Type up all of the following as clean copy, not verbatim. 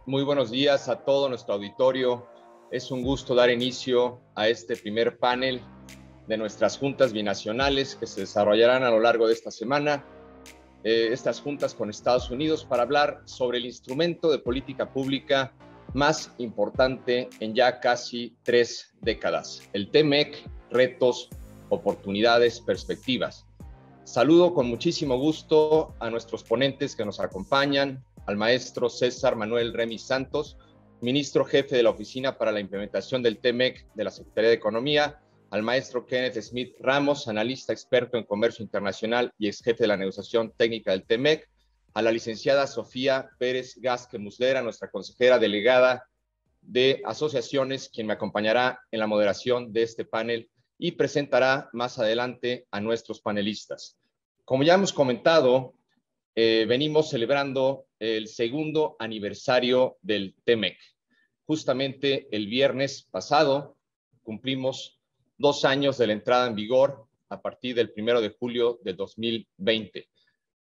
Muy buenos días a todo nuestro auditorio. Es un gusto dar inicio a este primer panel de nuestras juntas binacionales que se desarrollarán a lo largo de esta semana. Estas juntas con Estados Unidos para hablar sobre el instrumento de política pública más importante en ya casi 3 décadas, el TMEC, retos, oportunidades, perspectivas. Saludo con muchísimo gusto a nuestros ponentes que nos acompañan, al maestro César Manuel Remis Santos, ministro jefe de la Oficina para la Implementación del TMEC de la Secretaría de Economía, al maestro Kenneth Smith Ramos, analista experto en comercio internacional y ex jefe de la negociación técnica del TMEC, a la licenciada Sofía Pérez Gasque Muslera, nuestra consejera delegada de asociaciones, quien me acompañará en la moderación de este panel y presentará más adelante a nuestros panelistas. Como ya hemos comentado, venimos celebrando el segundo aniversario del TMEC. Justamente el viernes pasado cumplimos 2 años de la entrada en vigor a partir del 1 de julio de 2020.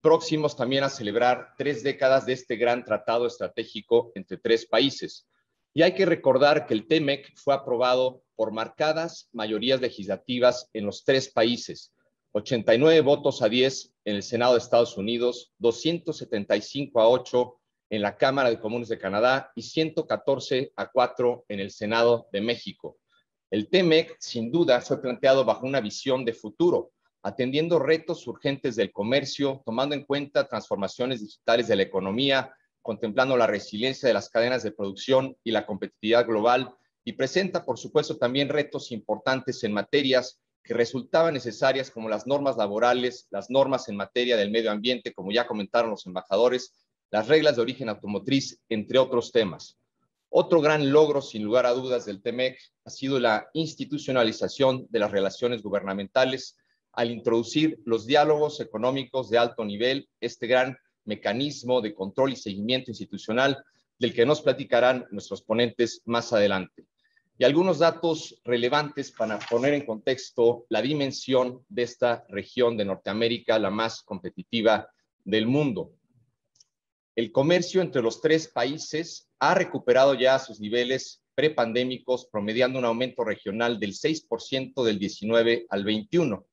Próximos también a celebrar 3 décadas de este gran tratado estratégico entre 3 países. Y hay que recordar que el TMEC fue aprobado por marcadas mayorías legislativas en los 3 países, 89 votos a 10 en el Senado de Estados Unidos, 275 a 8 en la Cámara de Comunes de Canadá y 114 a 4 en el Senado de México. El TMEC, sin duda, fue planteado bajo una visión de futuro, atendiendo retos urgentes del comercio, tomando en cuenta transformaciones digitales de la economía, contemplando la resiliencia de las cadenas de producción y la competitividad global, y presenta, por supuesto, también retos importantes en materias que resultaban necesarias como las normas laborales, las normas en materia del medio ambiente, como ya comentaron los embajadores, las reglas de origen automotriz, entre otros temas. Otro gran logro, sin lugar a dudas, del TMEC ha sido la institucionalización de las relaciones gubernamentales al introducir los diálogos económicos de alto nivel, este gran mecanismo de control y seguimiento institucional del que nos platicarán nuestros ponentes más adelante. Y algunos datos relevantes para poner en contexto la dimensión de esta región de Norteamérica, la más competitiva del mundo. El comercio entre los 3 países ha recuperado ya sus niveles prepandémicos, promediando un aumento regional del 6% del 19 al 21.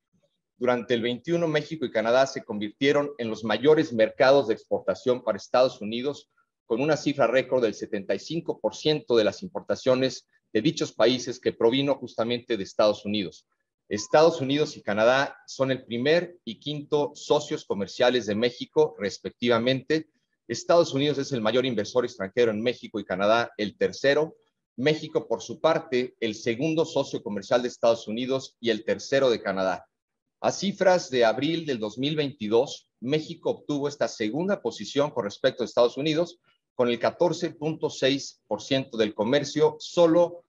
Durante el 21, México y Canadá se convirtieron en los mayores mercados de exportación para Estados Unidos, con una cifra récord del 75% de las importaciones de dichos países que provino justamente de Estados Unidos. Estados Unidos y Canadá son el primer y quinto socios comerciales de México, respectivamente. Estados Unidos es el mayor inversor extranjero en México y Canadá, el tercero. México, por su parte, el segundo socio comercial de Estados Unidos y el tercero de Canadá. A cifras de abril del 2022, México obtuvo esta segunda posición con respecto a Estados Unidos, con el 14.6% del comercio, solo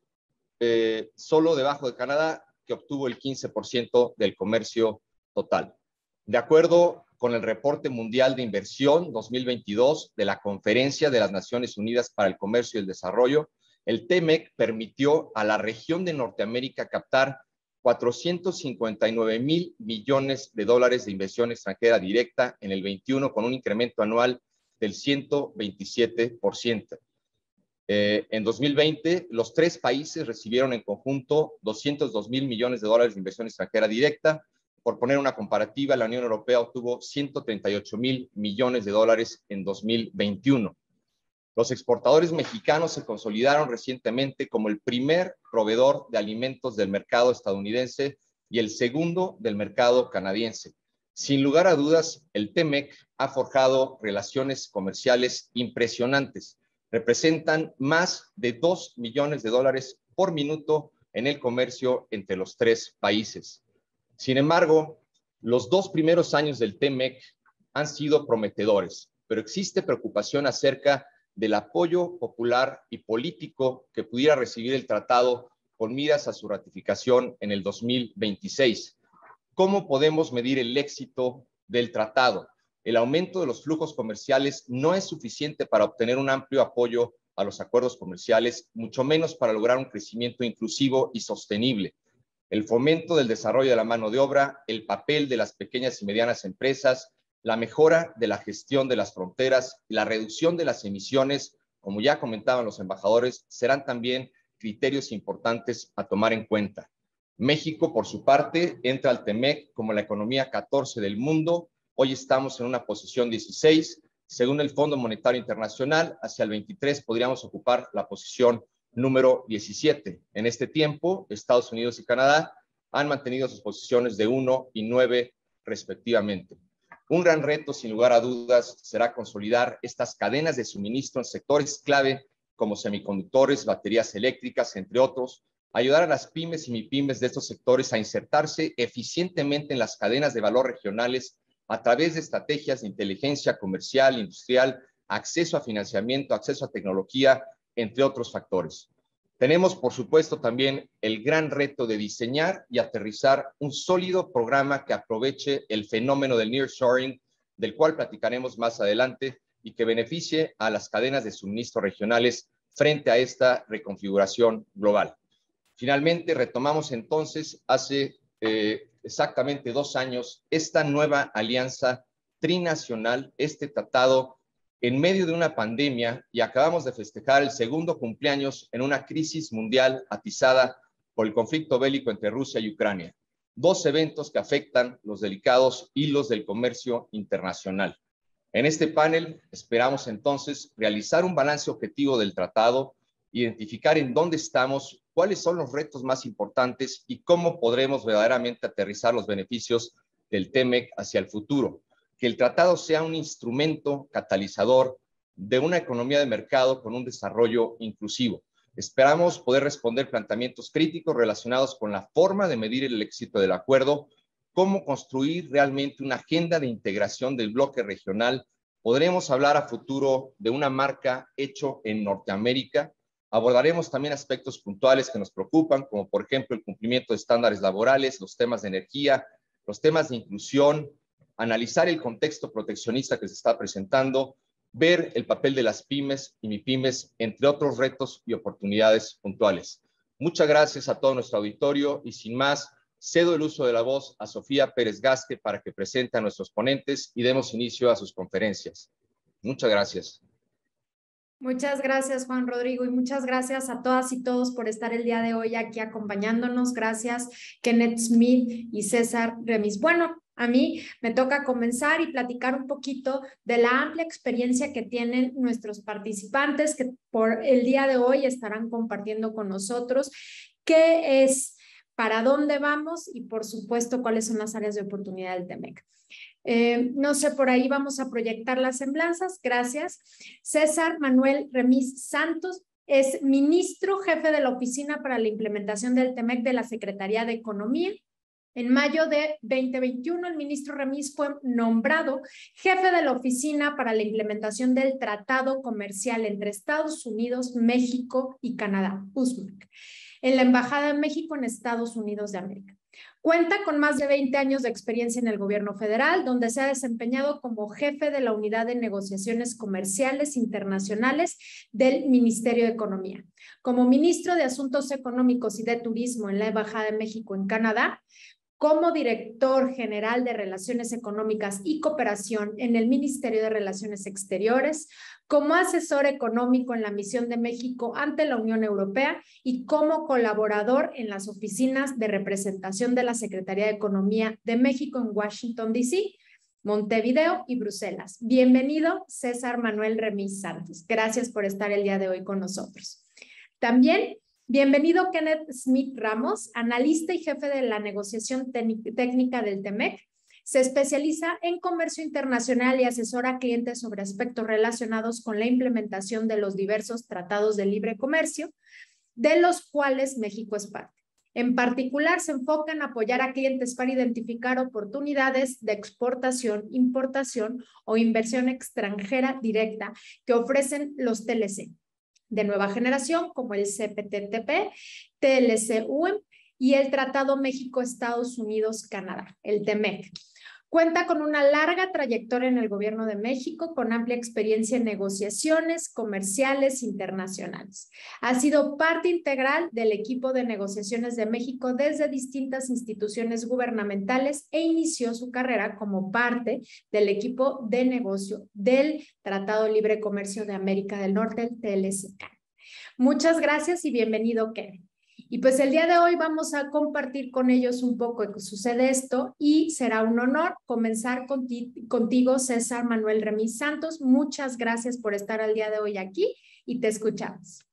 debajo de Canadá, que obtuvo el 15% del comercio total. De acuerdo con el Reporte Mundial de Inversión 2022 de la Conferencia de las Naciones Unidas para el Comercio y el Desarrollo, el TMEC permitió a la región de Norteamérica captar 459,000 millones de dólares de inversión extranjera directa en el 21, con un incremento anual del 127%. En 2020, los 3 países recibieron en conjunto 202,000 millones de dólares de inversión extranjera directa. Por poner una comparativa, la Unión Europea obtuvo 138,000 millones de dólares en 2021. Los exportadores mexicanos se consolidaron recientemente como el primer proveedor de alimentos del mercado estadounidense y el segundo del mercado canadiense. Sin lugar a dudas, el TMEC ha forjado relaciones comerciales impresionantes. Representan más de 2 millones de dólares por minuto en el comercio entre los 3 países. Sin embargo, los 2 primeros años del TMEC han sido prometedores, pero existe preocupación acerca del apoyo popular y político que pudiera recibir el tratado con miras a su ratificación en el 2026. ¿Cómo podemos medir el éxito del tratado? El aumento de los flujos comerciales no es suficiente para obtener un amplio apoyo a los acuerdos comerciales, mucho menos para lograr un crecimiento inclusivo y sostenible. El fomento del desarrollo de la mano de obra, el papel de las pequeñas y medianas empresas, la mejora de la gestión de las fronteras, la reducción de las emisiones como ya comentaban los embajadores, serán también criterios importantes a tomar en cuenta. México, por su parte, entra al TEMEC como la economía 14 del mundo. Hoy estamos en una posición 16. Según el Fondo Monetario Internacional, hacia el 23 podríamos ocupar la posición número 17. En este tiempo, Estados Unidos y Canadá han mantenido sus posiciones de 1 y 9 respectivamente. Un gran reto, sin lugar a dudas, será consolidar estas cadenas de suministro en sectores clave como semiconductores, baterías eléctricas, entre otros, ayudar a las pymes y mipymes de estos sectores a insertarse eficientemente en las cadenas de valor regionales a través de estrategias de inteligencia comercial, industrial, acceso a financiamiento, acceso a tecnología, entre otros factores. Tenemos, por supuesto, también el gran reto de diseñar y aterrizar un sólido programa que aproveche el fenómeno del nearshoring, del cual platicaremos más adelante, y que beneficie a las cadenas de suministro regionales frente a esta reconfiguración global. Finalmente, retomamos entonces hace exactamente 2 años esta nueva alianza trinacional, este tratado en medio de una pandemia, y acabamos de festejar el segundo cumpleaños en una crisis mundial atizada por el conflicto bélico entre Rusia y Ucrania. 2 eventos que afectan los delicados hilos del comercio internacional. En este panel esperamos entonces realizar un balance objetivo del tratado, identificar en dónde estamos, cuáles son los retos más importantes y cómo podremos verdaderamente aterrizar los beneficios del TEMEC hacia el futuro. Que el tratado sea un instrumento catalizador de una economía de mercado con un desarrollo inclusivo. Esperamos poder responder planteamientos críticos relacionados con la forma de medir el éxito del acuerdo, cómo construir realmente una agenda de integración del bloque regional. Podremos hablar a futuro de una marca hecho en Norteamérica. Abordaremos también aspectos puntuales que nos preocupan, como por ejemplo el cumplimiento de estándares laborales, los temas de energía, los temas de inclusión, analizar el contexto proteccionista que se está presentando, ver el papel de las pymes y mipymes, entre otros retos y oportunidades puntuales. Muchas gracias a todo nuestro auditorio y sin más, cedo el uso de la voz a Sofía Pérez Gasque para que presente a nuestros ponentes y demos inicio a sus conferencias. Muchas gracias. Muchas gracias, Juan Rodrigo, y muchas gracias a todas y todos por estar el día de hoy aquí acompañándonos. Gracias, Kenneth Smith y César Remis. Bueno, a mí me toca comenzar y platicar un poquito de la amplia experiencia que tienen nuestros participantes que por el día de hoy estarán compartiendo con nosotros qué es, para dónde vamos y, por supuesto, cuáles son las áreas de oportunidad del TEMEC. No sé, por ahí vamos a proyectar las semblanzas. Gracias. César Manuel Remis Santos es ministro jefe de la Oficina para la Implementación del TEMEC de la Secretaría de Economía. En mayo de 2021, el ministro Remis fue nombrado jefe de la Oficina para la Implementación del Tratado Comercial entre Estados Unidos, México y Canadá, USMEC, en la Embajada de México en Estados Unidos de América. Cuenta con más de 20 años de experiencia en el gobierno federal, donde se ha desempeñado como jefe de la Unidad de Negociaciones Comerciales Internacionales del Ministerio de Economía. Como ministro de Asuntos Económicos y de Turismo en la Embajada de México en Canadá, como director general de Relaciones Económicas y Cooperación en el Ministerio de Relaciones Exteriores, como asesor económico en la Misión de México ante la Unión Europea y como colaborador en las oficinas de representación de la Secretaría de Economía de México en Washington, D.C., Montevideo y Bruselas. Bienvenido, César Manuel Remis Santos. Gracias por estar el día de hoy con nosotros. También bienvenido Kenneth Smith Ramos, analista y jefe de la negociación técnica del TEMEC. Se especializa en comercio internacional y asesora a clientes sobre aspectos relacionados con la implementación de los diversos tratados de libre comercio, de los cuales México es parte. En particular, se enfoca en apoyar a clientes para identificar oportunidades de exportación, importación o inversión extranjera directa que ofrecen los TLC de nueva generación, como el CPTPP, TLC-UEM y el Tratado México-Estados Unidos-Canadá, el TEMEC. Cuenta con una larga trayectoria en el Gobierno de México, con amplia experiencia en negociaciones comerciales internacionales. Ha sido parte integral del equipo de negociaciones de México desde distintas instituciones gubernamentales e inició su carrera como parte del equipo de negocio del Tratado de Libre Comercio de América del Norte, el TLCAN. Muchas gracias y bienvenido, Ken. Y pues el día de hoy vamos a compartir con ellos un poco de qué sucede esto y será un honor comenzar contigo, César Manuel Remis Santos. Muchas gracias por estar al día de hoy aquí y te escuchamos.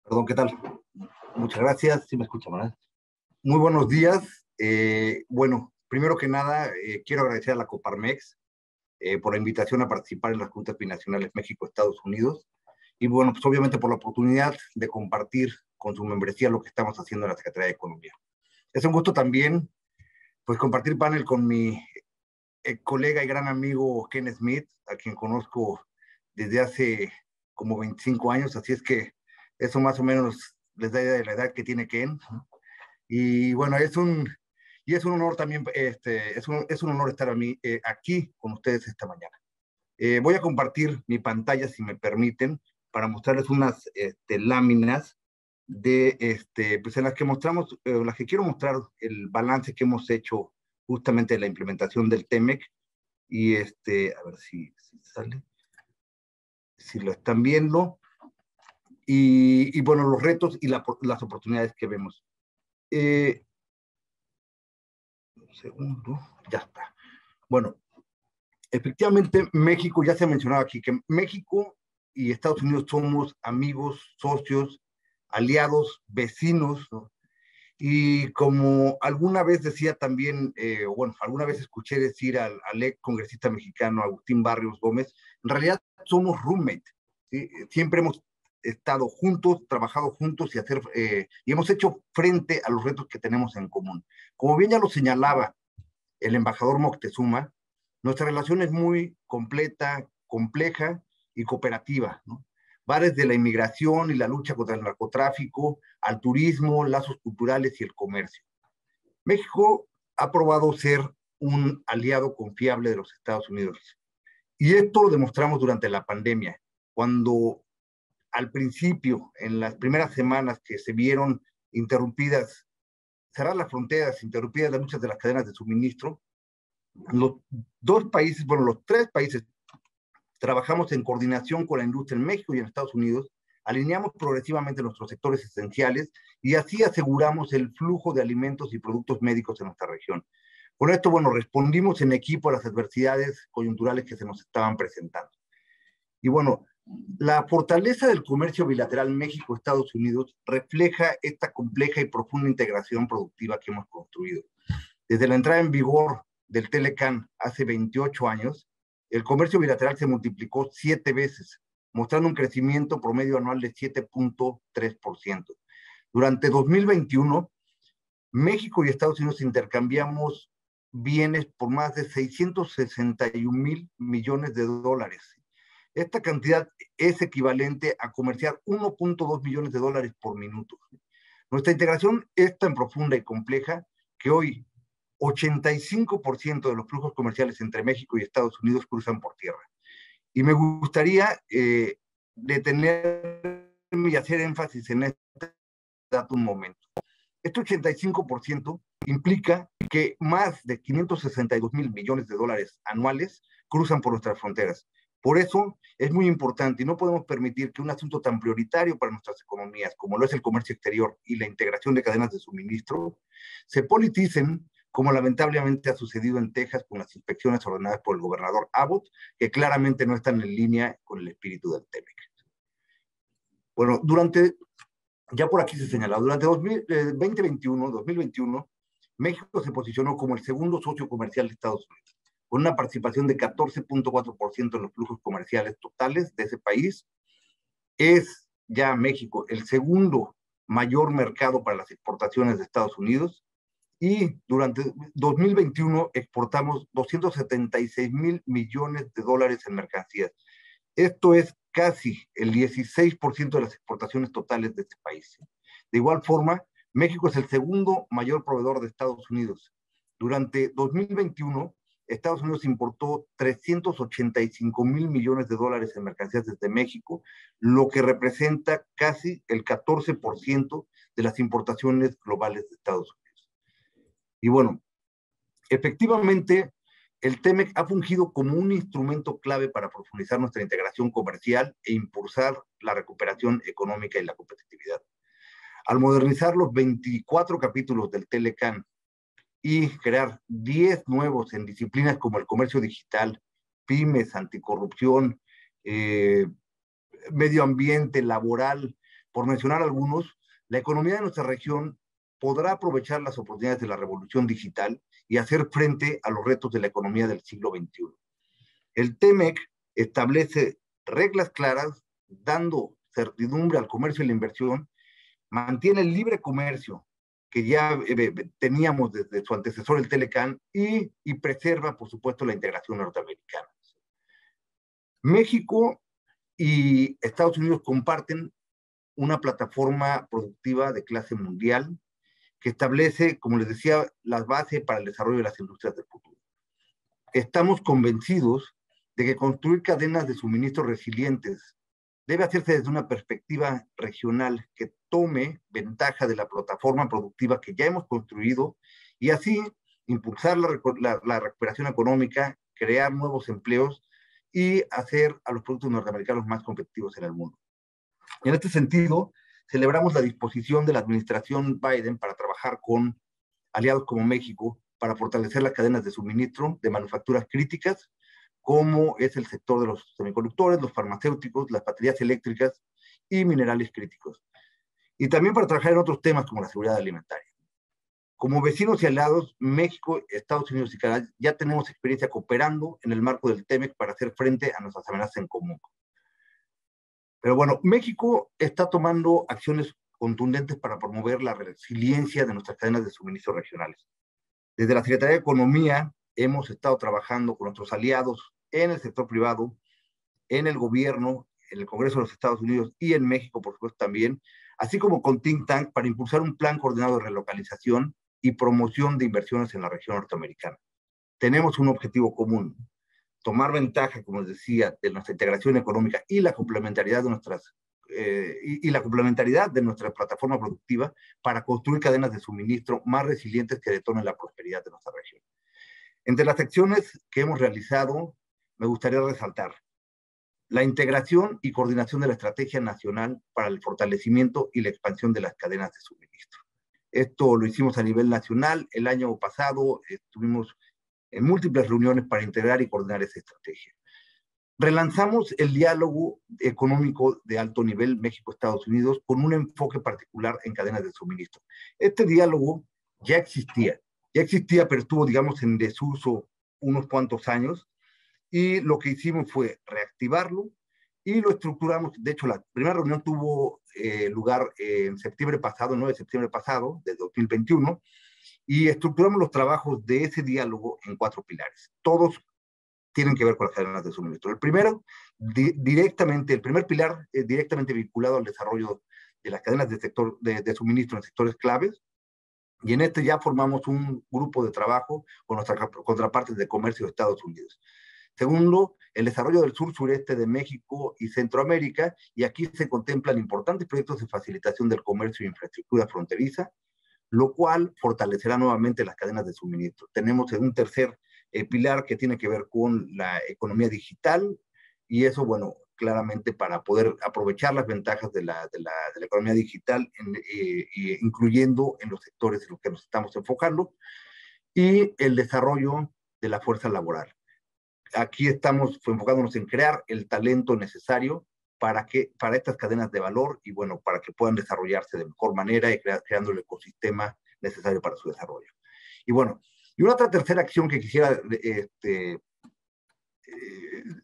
Perdón, ¿qué tal? Muchas gracias, sí me escuchan, ¿verdad? Muy buenos días. Bueno, primero que nada, quiero agradecer a la Coparmex por la invitación a participar en las juntas binacionales México-Estados Unidos. Y bueno, pues obviamente por la oportunidad de compartir con su membresía lo que estamos haciendo en la Secretaría de Economía. Es un gusto también, pues, compartir panel con mi colega y gran amigo Ken Smith, a quien conozco desde hace como 25 años, así es que eso más o menos les da idea de la edad que tiene Ken. Y bueno, es un honor también, es un honor estar aquí con ustedes esta mañana. Voy a compartir mi pantalla, si me permiten, para mostrarles unas láminas pues en las que mostramos, las que quiero mostrar el balance que hemos hecho justamente de la implementación del TEMEC. Y a ver si sale, si lo están viendo. Y bueno, los retos y las oportunidades que vemos. Un segundo, ya está. Bueno, efectivamente, México, ya se ha mencionado aquí, que México y Estados Unidos somos amigos, socios, aliados, vecinos, ¿no? Y como alguna vez decía también, bueno, alguna vez escuché decir al ex congresista mexicano Agustín Barrios Gómez, en realidad somos roommates, ¿sí? Siempre hemos estado juntos, trabajado juntos y hemos hecho frente a los retos que tenemos en común. Como bien ya lo señalaba el embajador Moctezuma, nuestra relación es muy completa, compleja y cooperativa, ¿no? Va desde la inmigración y la lucha contra el narcotráfico, al turismo, lazos culturales y el comercio. México ha probado ser un aliado confiable de los Estados Unidos. Y esto lo demostramos durante la pandemia, cuando al principio, en las primeras semanas que se vieron interrumpidas, cerrar las fronteras, interrumpidas las luchas de las cadenas de suministro, los tres países trabajamos en coordinación con la industria en México y en Estados Unidos, alineamos progresivamente nuestros sectores esenciales y así aseguramos el flujo de alimentos y productos médicos en nuestra región. Con esto, bueno, respondimos en equipo a las adversidades coyunturales que se nos estaban presentando. Y bueno, la fortaleza del comercio bilateral México-Estados Unidos refleja esta compleja y profunda integración productiva que hemos construido. Desde la entrada en vigor del TLCAN hace 28 años, el comercio bilateral se multiplicó 7 veces, mostrando un crecimiento promedio anual de 7.3%. Durante 2021, México y Estados Unidos intercambiamos bienes por más de 661,000 millones de dólares. Esta cantidad es equivalente a comerciar 1.2 millones de dólares por minuto. Nuestra integración es tan profunda y compleja que hoy 85% de los flujos comerciales entre México y Estados Unidos cruzan por tierra. Y me gustaría detenerme y hacer énfasis en este dato un momento. Este 85% implica que más de 562,000 millones de dólares anuales cruzan por nuestras fronteras. Por eso es muy importante y no podemos permitir que un asunto tan prioritario para nuestras economías, como lo es el comercio exterior y la integración de cadenas de suministro, se politicen, como lamentablemente ha sucedido en Texas con las inspecciones ordenadas por el gobernador Abbott, que claramente no están en línea con el espíritu del TEMEC. Bueno, ya por aquí se señala, durante 2021, México se posicionó como el segundo socio comercial de Estados Unidos, con una participación de 14.4% en los flujos comerciales totales de ese país. Es ya México el segundo mayor mercado para las exportaciones de Estados Unidos y durante 2021 exportamos 276,000 millones de dólares en mercancías. Esto es casi el 16% de las exportaciones totales de este país. De igual forma, México es el segundo mayor proveedor de Estados Unidos. Durante 2021, Estados Unidos importó 385,000 millones de dólares en mercancías desde México, lo que representa casi el 14% de las importaciones globales de Estados Unidos. Y bueno, efectivamente, el TEMEC ha fungido como un instrumento clave para profundizar nuestra integración comercial e impulsar la recuperación económica y la competitividad. Al modernizar los 24 capítulos del TLCAN y crear 10 nuevos en disciplinas como el comercio digital, pymes, anticorrupción, medio ambiente, laboral, por mencionar algunos, la economía de nuestra región podrá aprovechar las oportunidades de la revolución digital y hacer frente a los retos de la economía del siglo XXI. El TEMEC establece reglas claras, dando certidumbre al comercio y la inversión, mantiene el libre comercio que ya teníamos desde su antecesor, el TLCAN, y preserva, por supuesto, la integración norteamericana. México y Estados Unidos comparten una plataforma productiva de clase mundial que establece, como les decía, las bases para el desarrollo de las industrias del futuro. Estamos convencidos de que construir cadenas de suministro resilientes debe hacerse desde una perspectiva regional que tome ventaja de la plataforma productiva que ya hemos construido y así impulsar la recuperación económica, crear nuevos empleos y hacer a los productos norteamericanos más competitivos en el mundo. En este sentido, celebramos la disposición de la administración Biden para trabajar con aliados como México para fortalecer las cadenas de suministro de manufacturas críticas, como es el sector de los semiconductores, los farmacéuticos, las baterías eléctricas y minerales críticos. Y también para trabajar en otros temas como la seguridad alimentaria. Como vecinos y aliados, México, Estados Unidos y Canadá ya tenemos experiencia cooperando en el marco del TEMEC para hacer frente a nuestras amenazas en común. Pero bueno, México está tomando acciones contundentes para promover la resiliencia de nuestras cadenas de suministro regionales. Desde la Secretaría de Economía hemos estado trabajando con nuestros aliados en el sector privado, en el gobierno, en el Congreso de los Estados Unidos y en México, por supuesto, también, así como con Think Tank para impulsar un plan coordinado de relocalización y promoción de inversiones en la región norteamericana. Tenemos un objetivo común: tomar ventaja, como les decía, de nuestra integración económica y la complementariedad de nuestra plataforma productiva para construir cadenas de suministro más resilientes que detonen la prosperidad de nuestra región. Entre las acciones que hemos realizado, me gustaría resaltar la integración y coordinación de la estrategia nacional para el fortalecimiento y la expansión de las cadenas de suministro. Esto lo hicimos a nivel nacional. El año pasado estuvimos en múltiples reuniones para integrar y coordinar esa estrategia. Relanzamos el diálogo económico de alto nivel México-Estados Unidos con un enfoque particular en cadenas de suministro. Este diálogo ya existía, pero estuvo, digamos, en desuso unos cuantos años, y lo que hicimos fue reactivarlo y lo estructuramos. De hecho, la primera reunión tuvo lugar en septiembre pasado, el 9 de septiembre pasado, de 2021, y estructuramos los trabajos de ese diálogo en 4 pilares. Todos tienen que ver con las cadenas de suministro. El primero, el primer pilar es directamente vinculado al desarrollo de las cadenas de suministro en sectores claves, y en este ya formamos un grupo de trabajo con nuestras contrapartes de comercio de Estados Unidos. Segundo, el desarrollo del sur-sureste de México y Centroamérica, y aquí se contemplan importantes proyectos de facilitación del comercio e infraestructura fronteriza, lo cual fortalecerá nuevamente las cadenas de suministro. Tenemos un tercer pilar que tiene que ver con la economía digital, y eso, bueno, claramente para poder aprovechar las ventajas de la economía digital, incluyendo en los sectores en los que nos estamos enfocando, y el desarrollo de la fuerza laboral. Aquí estamos enfocándonos en crear el talento necesario para estas cadenas de valor, y bueno, para que puedan desarrollarse de mejor manera y creando el ecosistema necesario para su desarrollo. Y bueno, y una tercera acción que quisiera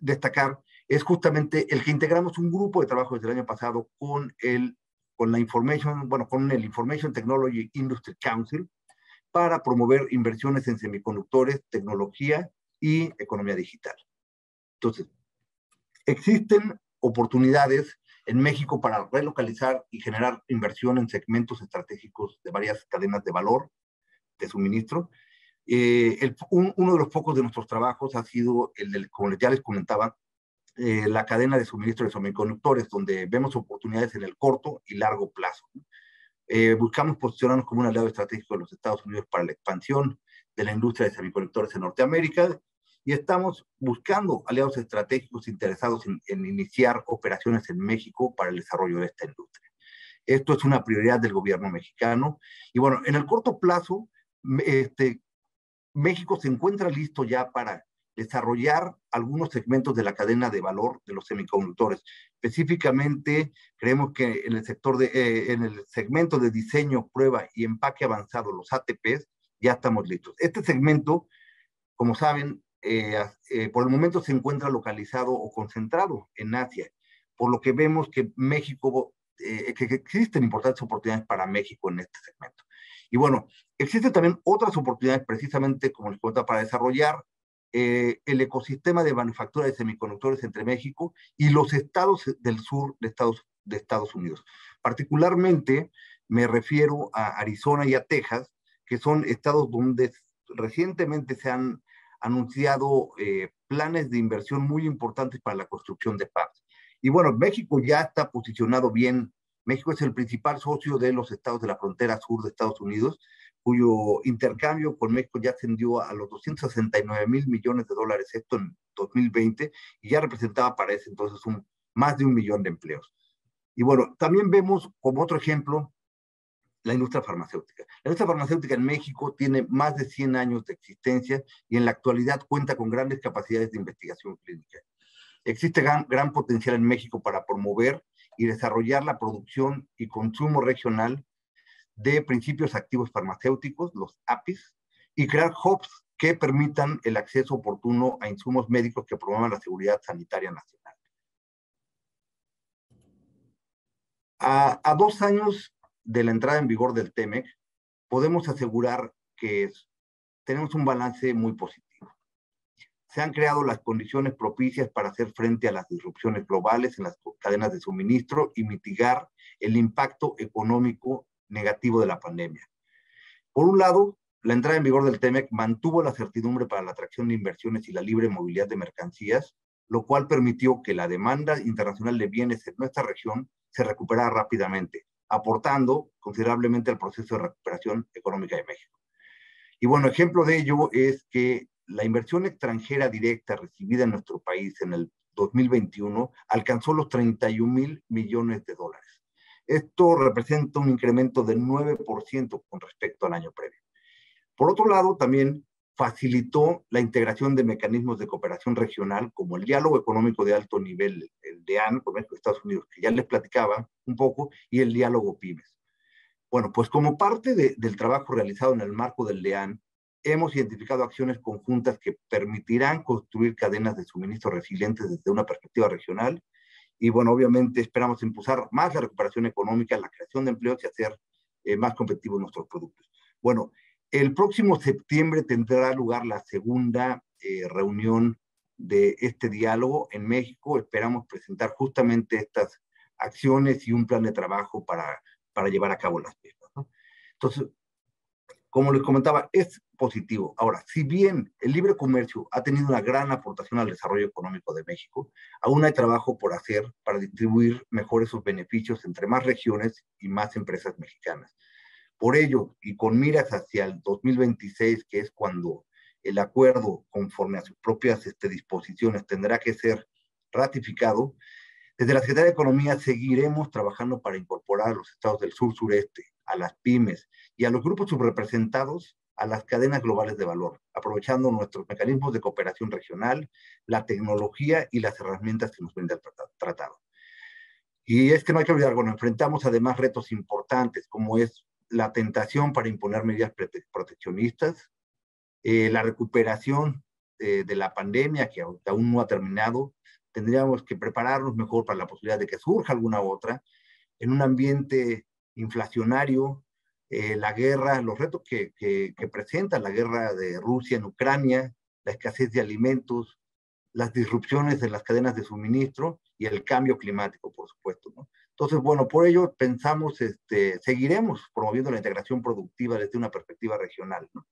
destacar es justamente el que integramos un grupo de trabajo desde el año pasado con el Information Technology Industry Council para promover inversiones en semiconductores, tecnología y economía digital. Entonces, existen oportunidades en México para relocalizar y generar inversión en segmentos estratégicos de varias cadenas de valor, de suministro. Uno de los focos de nuestros trabajos ha sido como ya les comentaba, la cadena de suministro de semiconductores, donde vemos oportunidades en el corto y largo plazo. Buscamos posicionarnos como un aliado estratégico de los Estados Unidos para la expansión de la industria de semiconductores en Norteamérica, y estamos buscando aliados estratégicos interesados en iniciar operaciones en México para el desarrollo de esta industria. Esto es una prioridad del gobierno mexicano. Y bueno, en el corto plazo, México se encuentra listo ya para desarrollar algunos segmentos de la cadena de valor de los semiconductores. Específicamente, creemos que en el en el segmento de diseño, prueba y empaque avanzado, los ATPs, ya estamos listos. Este segmento, como saben, por el momento se encuentra localizado o concentrado en Asia, por lo que vemos que México, que existen importantes oportunidades para México en este segmento. Y bueno, existen también otras oportunidades precisamente, como les cuento, para desarrollar el ecosistema de manufactura de semiconductores entre México y los estados del sur de Estados Unidos. Particularmente me refiero a Arizona y a Texas, que son estados donde recientemente se han anunciado planes de inversión muy importantes para la construcción de fabs. Y bueno, México ya está posicionado bien. México es el principal socio de los estados de la frontera sur de Estados Unidos, cuyo intercambio con México ya ascendió a los 269,000 millones de dólares, esto en 2020, y ya representaba para ese entonces más de 1 millón de empleos. Y bueno, también vemos como otro ejemplo la industria farmacéutica. La industria farmacéutica en México tiene más de 100 años de existencia y en la actualidad cuenta con grandes capacidades de investigación clínica. Existe gran potencial en México para promover y desarrollar la producción y consumo regional de principios activos farmacéuticos, los APIs, y crear hubs que permitan el acceso oportuno a insumos médicos que promuevan la seguridad sanitaria nacional. A 2 años de la entrada en vigor del TEMEC, podemos asegurar que tenemos un balance muy positivo. Se han creado las condiciones propicias para hacer frente a las disrupciones globales en las cadenas de suministro y mitigar el impacto económico negativo de la pandemia. Por un lado, la entrada en vigor del TEMEC mantuvo la certidumbre para la atracción de inversiones y la libre movilidad de mercancías, lo cual permitió que la demanda internacional de bienes en nuestra región se recuperara rápidamente, aportando considerablemente al proceso de recuperación económica de México. Y bueno, ejemplo de ello es que la inversión extranjera directa recibida en nuestro país en el 2021 alcanzó los 31,000 millones de dólares. Esto representa un incremento del 9% con respecto al año previo. Por otro lado, también facilitó la integración de mecanismos de cooperación regional como el diálogo económico de alto nivel, el DEAN, con México y Estados Unidos, que ya les platicaba un poco, y el diálogo PYMES. Bueno, pues como parte del trabajo realizado en el marco del DEAN, hemos identificado acciones conjuntas que permitirán construir cadenas de suministro resilientes desde una perspectiva regional. Y bueno, obviamente esperamos impulsar más la recuperación económica, la creación de empleos y hacer más competitivos nuestros productos. Bueno, el próximo septiembre tendrá lugar la segunda reunión de este diálogo en México. Esperamos presentar justamente estas acciones y un plan de trabajo para llevar a cabo las mismas, ¿no? Entonces, como les comentaba, es positivo. Ahora, si bien el libre comercio ha tenido una gran aportación al desarrollo económico de México, aún hay trabajo por hacer para distribuir mejor esos beneficios entre más regiones y más empresas mexicanas. Por ello, y con miras hacia el 2026, que es cuando el acuerdo, conforme a sus propias disposiciones, tendrá que ser ratificado, desde la Secretaría de Economía seguiremos trabajando para incorporar a los estados del sur-sureste, a las pymes y a los grupos subrepresentados a las cadenas globales de valor, aprovechando nuestros mecanismos de cooperación regional, la tecnología y las herramientas que nos brinda el tratado. Y es que no hay que olvidar, bueno, enfrentamos además retos importantes, como es la tentación para imponer medidas proteccionistas, la recuperación de la pandemia, que aún no ha terminado. Tendríamos que prepararnos mejor para la posibilidad de que surja alguna otra, en un ambiente inflacionario, la guerra, los retos que presenta la guerra de Rusia en Ucrania, la escasez de alimentos, las disrupciones de las cadenas de suministro y el cambio climático, por supuesto, ¿no? Entonces, bueno, por ello pensamos, seguiremos promoviendo la integración productiva desde una perspectiva regional, ¿no?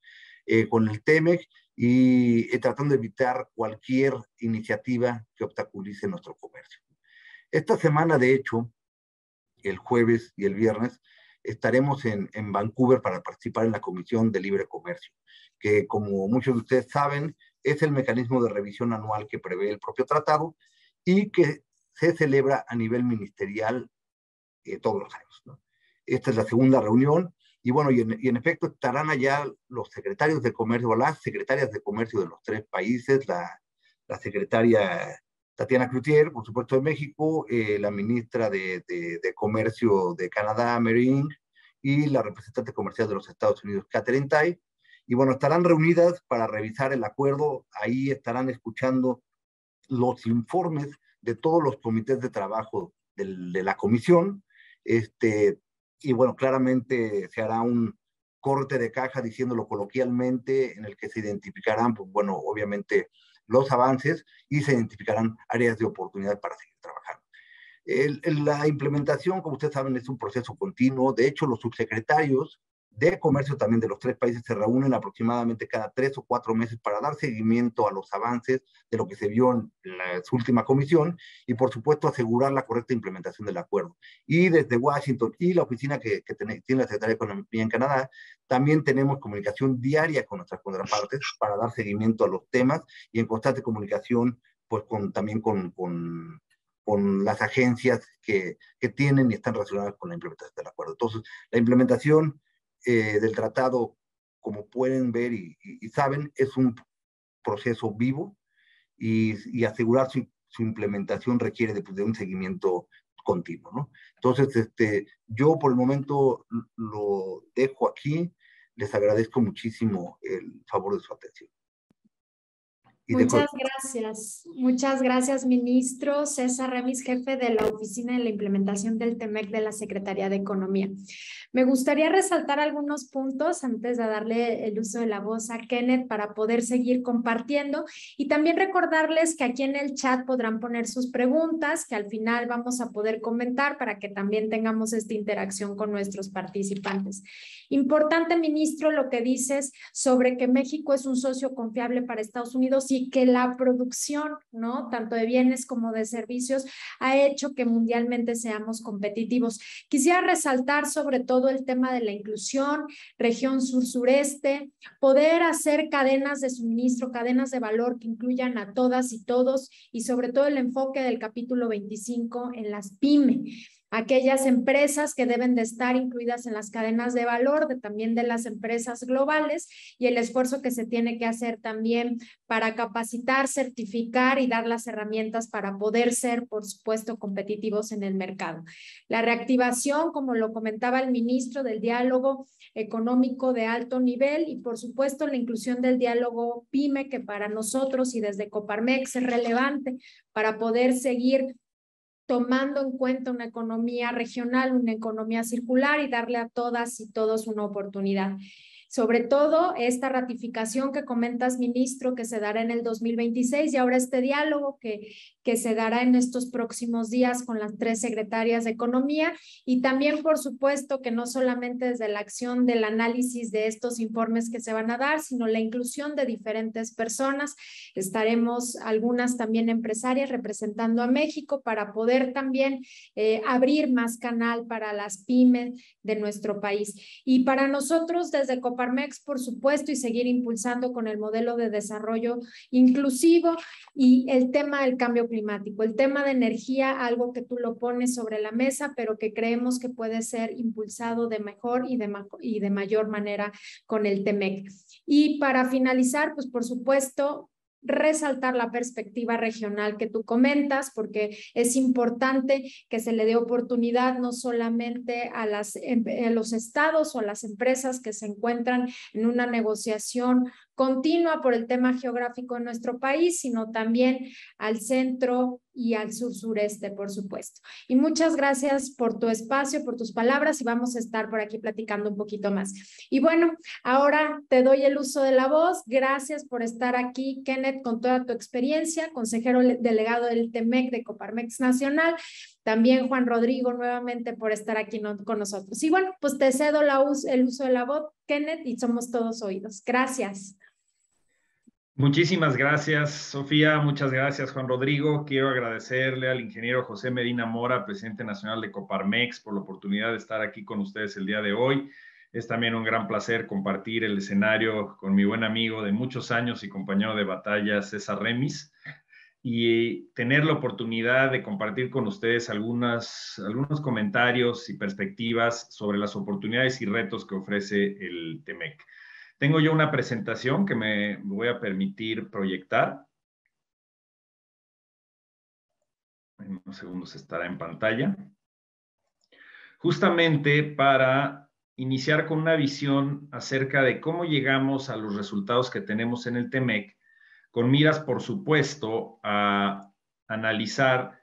Con el TEMEC y tratando de evitar cualquier iniciativa que obstaculice nuestro comercio. Esta semana, de hecho, el jueves y el viernes, estaremos en Vancouver para participar en la Comisión de Libre Comercio, que como muchos de ustedes saben, es el mecanismo de revisión anual que prevé el propio tratado y que se celebra a nivel ministerial todos los años, ¿no? Esta es la segunda reunión y bueno, y en efecto estarán allá los secretarios de comercio o las secretarias de comercio de los 3 países, la secretaria Tatiana Cloutier, por supuesto, de México, la ministra de Comercio de Canadá, Mary Ng, y la representante comercial de los Estados Unidos, Katherine Tai. Y bueno, estarán reunidas para revisar el acuerdo. Ahí estarán escuchando los informes de todos los comités de trabajo de la comisión. Y bueno, claramente se hará un corte de caja, diciéndolo coloquialmente, en el que se identificarán, pues bueno, obviamente los avances y se identificarán áreas de oportunidad para seguir trabajando. La implementación, como ustedes saben, es un proceso continuo. De hecho, los subsecretarios de comercio también de los 3 países se reúnen aproximadamente cada 3 o 4 meses para dar seguimiento a los avances de lo que se vio en la última comisión y, por supuesto, asegurar la correcta implementación del acuerdo. Y desde Washington y la oficina que tiene la Secretaría de Economía en Canadá, también tenemos comunicación diaria con nuestras contrapartes para dar seguimiento a los temas y en constante comunicación pues también con las agencias que tienen y están relacionadas con la implementación del acuerdo. Entonces, la implementación del tratado, como pueden ver y saben, es un proceso vivo y asegurar su implementación requiere de un seguimiento continuo, ¿no? Entonces, yo por el momento lo dejo aquí. Les agradezco muchísimo el favor de su atención. Muchas gracias, ministro César Remis, jefe de la Oficina de la Implementación del TEMEC de la Secretaría de Economía. Me gustaría resaltar algunos puntos antes de darle el uso de la voz a Kenneth para poder seguir compartiendo y también recordarles que aquí en el chat podrán poner sus preguntas que al final vamos a poder comentar para que también tengamos esta interacción con nuestros participantes. Importante, ministro, lo que dices sobre que México es un socio confiable para Estados Unidos y que la producción, ¿no?, tanto de bienes como de servicios, ha hecho que mundialmente seamos competitivos. Quisiera resaltar sobre todo el tema de la inclusión, región sur-sureste, poder hacer cadenas de suministro, cadenas de valor que incluyan a todas y todos y sobre todo el enfoque del capítulo 25 en las pymes. Aquellas empresas que deben de estar incluidas en las cadenas de valor, también de las empresas globales y el esfuerzo que se tiene que hacer también para capacitar, certificar y dar las herramientas para poder ser, por supuesto, competitivos en el mercado. La reactivación, como lo comentaba el ministro, del diálogo económico de alto nivel y, por supuesto, la inclusión del diálogo PYME, que para nosotros y desde Coparmex es relevante para poder seguir tomando en cuenta una economía regional, una economía circular y darle a todas y todos una oportunidad. Sobre todo esta ratificación que comentas, ministro, que se dará en el 2026 y ahora este diálogo que se dará en estos próximos días con las 3 secretarias de Economía y también, por supuesto, que no solamente desde la acción del análisis de estos informes que se van a dar, sino la inclusión de diferentes personas. Estaremos algunas también empresarias representando a México para poder también abrir más canal para las pymes de nuestro país. Y para nosotros desde Coparmex, por supuesto, y seguir impulsando con el modelo de desarrollo inclusivo y el tema del cambio climático, el tema de energía, algo que tú lo pones sobre la mesa, pero que creemos que puede ser impulsado de mejor y de mayor manera con el TEMEC. Y para finalizar, pues por supuesto, resaltar la perspectiva regional que tú comentas, porque es importante que se le dé oportunidad no solamente a los estados o a las empresas que se encuentran en una negociación continua por el tema geográfico de nuestro país, sino también al centro y al sur-sureste, por supuesto. Y muchas gracias por tu espacio, por tus palabras, y vamos a estar por aquí platicando un poquito más. Y bueno, ahora te doy el uso de la voz. Gracias por estar aquí, Kenneth, con toda tu experiencia, consejero delegado del TEMEC de Coparmex Nacional. También Juan Rodrigo, nuevamente por estar aquí con nosotros. Y bueno, pues te cedo el uso de la voz, Kenneth, y somos todos oídos. Gracias. Muchísimas gracias, Sofía. Muchas gracias, Juan Rodrigo. Quiero agradecerle al ingeniero José Medina Mora, presidente nacional de Coparmex, por la oportunidad de estar aquí con ustedes el día de hoy. Es también un gran placer compartir el escenario con mi buen amigo de muchos años y compañero de batalla, César Remis, y tener la oportunidad de compartir con ustedes algunos comentarios y perspectivas sobre las oportunidades y retos que ofrece el TEMEC. Tengo yo una presentación que me voy a permitir proyectar. En unos segundos estará en pantalla. Justamente para iniciar con una visión acerca de cómo llegamos a los resultados que tenemos en el TEMEC, con miras, por supuesto, a analizar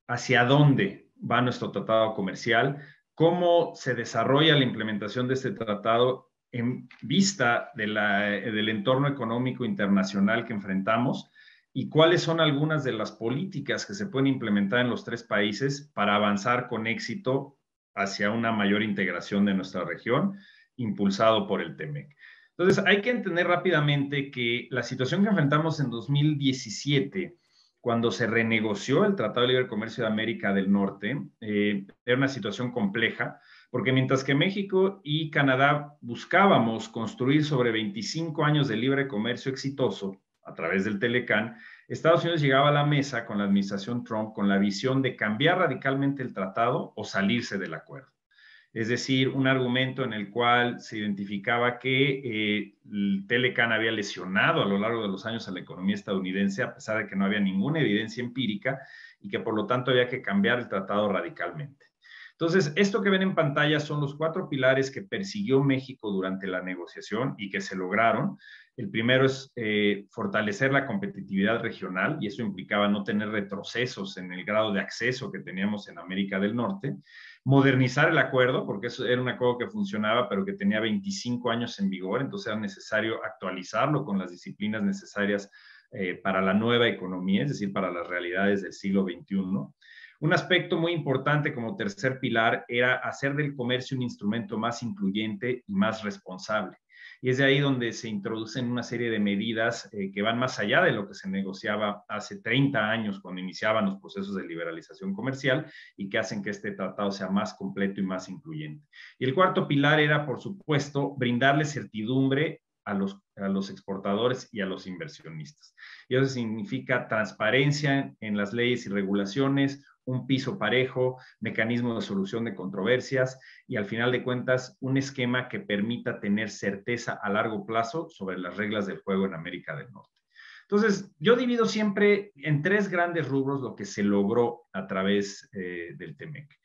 hacia dónde va nuestro tratado comercial, cómo se desarrolla la implementación de este tratado en vista del entorno económico internacional que enfrentamos y cuáles son algunas de las políticas que se pueden implementar en los tres países para avanzar con éxito hacia una mayor integración de nuestra región, impulsado por el TEMEC. Entonces, hay que entender rápidamente que la situación que enfrentamos en 2017, cuando se renegoció el Tratado de Libre Comercio de América del Norte, era una situación compleja, porque mientras que México y Canadá buscábamos construir sobre 25 años de libre comercio exitoso a través del Telecán, Estados Unidos llegaba a la mesa con la administración Trump con la visión de cambiar radicalmente el tratado o salirse del acuerdo. Es decir, un argumento en el cual se identificaba que el Telecán había lesionado a lo largo de los años a la economía estadounidense, a pesar de que no había ninguna evidencia empírica y que por lo tanto había que cambiar el tratado radicalmente. Entonces, esto que ven en pantalla son los 4 pilares que persiguió México durante la negociación y que se lograron. El primero es fortalecer la competitividad regional, y eso implicaba no tener retrocesos en el grado de acceso que teníamos en América del Norte. Modernizar el acuerdo, porque eso era un acuerdo que funcionaba, pero que tenía 25 años en vigor, entonces era necesario actualizarlo con las disciplinas necesarias para la nueva economía, es decir, para las realidades del siglo XXI. Un aspecto muy importante como tercer pilar era hacer del comercio un instrumento más incluyente y más responsable. Y es de ahí donde se introducen una serie de medidas que van más allá de lo que se negociaba hace 30 años cuando iniciaban los procesos de liberalización comercial y que hacen que este tratado sea más completo y más incluyente. Y el cuarto pilar era, por supuesto, brindarle certidumbre a los exportadores y a los inversionistas. Y eso significa transparencia en las leyes y regulaciones, un piso parejo, mecanismo de solución de controversias y al final de cuentas un esquema que permita tener certeza a largo plazo sobre las reglas del juego en América del Norte. Entonces, yo divido siempre en 3 grandes rubros lo que se logró a través del TEMEC.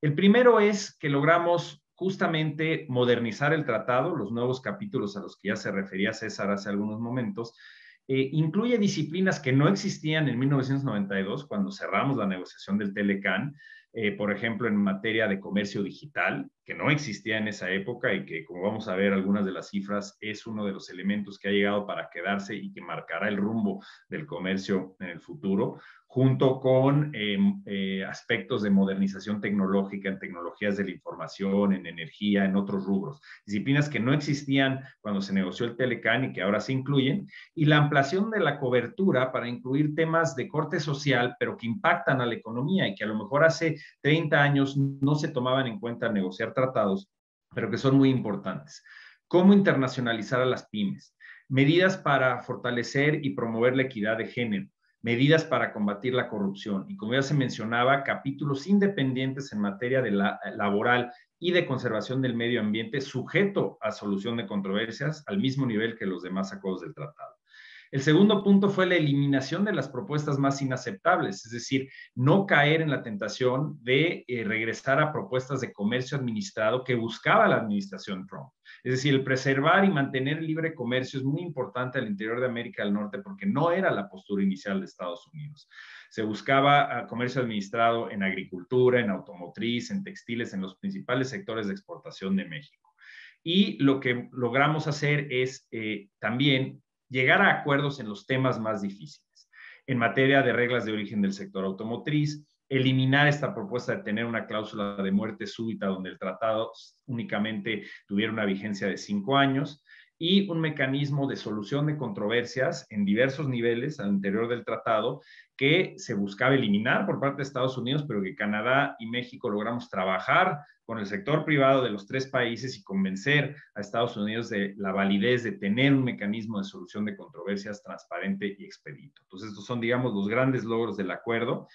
El primero es que logramos justamente modernizar el tratado, los nuevos capítulos a los que ya se refería César hace algunos momentos, incluye disciplinas que no existían en 1992 cuando cerramos la negociación del Telecán, por ejemplo, en materia de comercio digital, que no existía en esa época y que, como vamos a ver algunas de las cifras, es uno de los elementos que ha llegado para quedarse y que marcará el rumbo del comercio en el futuro, junto con aspectos de modernización tecnológica en tecnologías de la información, en energía, en otros rubros. Disciplinas que no existían cuando se negoció el Telecán y que ahora se incluyen, y la ampliación de la cobertura para incluir temas de corte social, pero que impactan a la economía y que a lo mejor hace 30 años no se tomaban en cuenta al negociar tratados, pero que son muy importantes. ¿Cómo internacionalizar a las pymes? Medidas para fortalecer y promover la equidad de género. Medidas para combatir la corrupción. Y como ya se mencionaba, capítulos independientes en materia de laboral y de conservación del medio ambiente, sujeto a solución de controversias al mismo nivel que los demás acuerdos del tratado. El segundo punto fue la eliminación de las propuestas más inaceptables, es decir, no caer en la tentación de regresar a propuestas de comercio administrado que buscaba la administración Trump. Es decir, el preservar y mantener el libre comercio es muy importante al interior de América del Norte porque no era la postura inicial de Estados Unidos. Se buscaba comercio administrado en agricultura, en automotriz, en textiles, en los principales sectores de exportación de México. Y lo que logramos hacer es también llegar a acuerdos en los temas más difíciles. En materia de reglas de origen del sector automotriz, eliminar esta propuesta de tener una cláusula de muerte súbita donde el tratado únicamente tuviera una vigencia de 5 años y un mecanismo de solución de controversias en diversos niveles al interior del tratado que se buscaba eliminar por parte de Estados Unidos, pero que Canadá y México logramos trabajar con el sector privado de los 3 países y convencer a Estados Unidos de la validez de tener un mecanismo de solución de controversias transparente y expedito. Entonces, estos son, digamos, los grandes logros del acuerdo.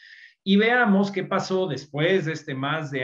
Y veamos qué pasó después de este más de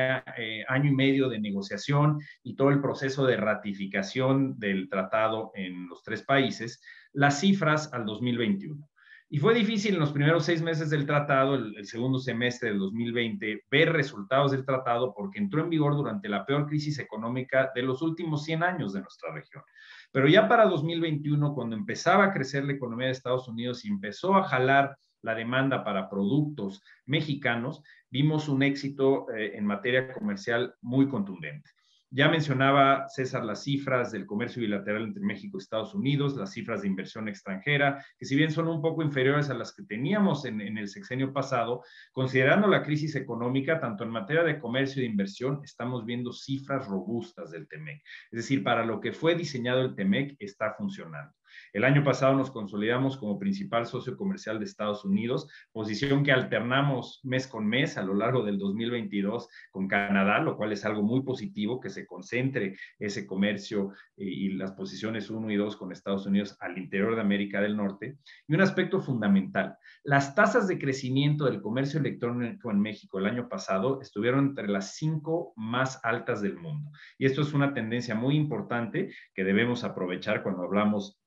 año y medio de negociación y todo el proceso de ratificación del tratado en los 3 países, las cifras al 2021. Y fue difícil en los primeros 6 meses del tratado, el segundo semestre del 2020, ver resultados del tratado porque entró en vigor durante la peor crisis económica de los últimos 100 años de nuestra región. Pero ya para 2021, cuando empezaba a crecer la economía de Estados Unidos y empezó a jalar la demanda para productos mexicanos, vimos un éxito en materia comercial muy contundente. Ya mencionaba César las cifras del comercio bilateral entre México y Estados Unidos, las cifras de inversión extranjera, que si bien son un poco inferiores a las que teníamos en el sexenio pasado, considerando la crisis económica, tanto en materia de comercio e de inversión, estamos viendo cifras robustas del TEMEC. Es decir, para lo que fue diseñado el TEMEC, está funcionando. El año pasado nos consolidamos como principal socio comercial de Estados Unidos, posición que alternamos mes con mes a lo largo del 2022 con Canadá, lo cual es algo muy positivo, que se concentre ese comercio y las posiciones 1 y 2 con Estados Unidos al interior de América del Norte. Y un aspecto fundamental, las tasas de crecimiento del comercio electrónico en México el año pasado estuvieron entre las 5 más altas del mundo. Y esto es una tendencia muy importante que debemos aprovechar cuando hablamos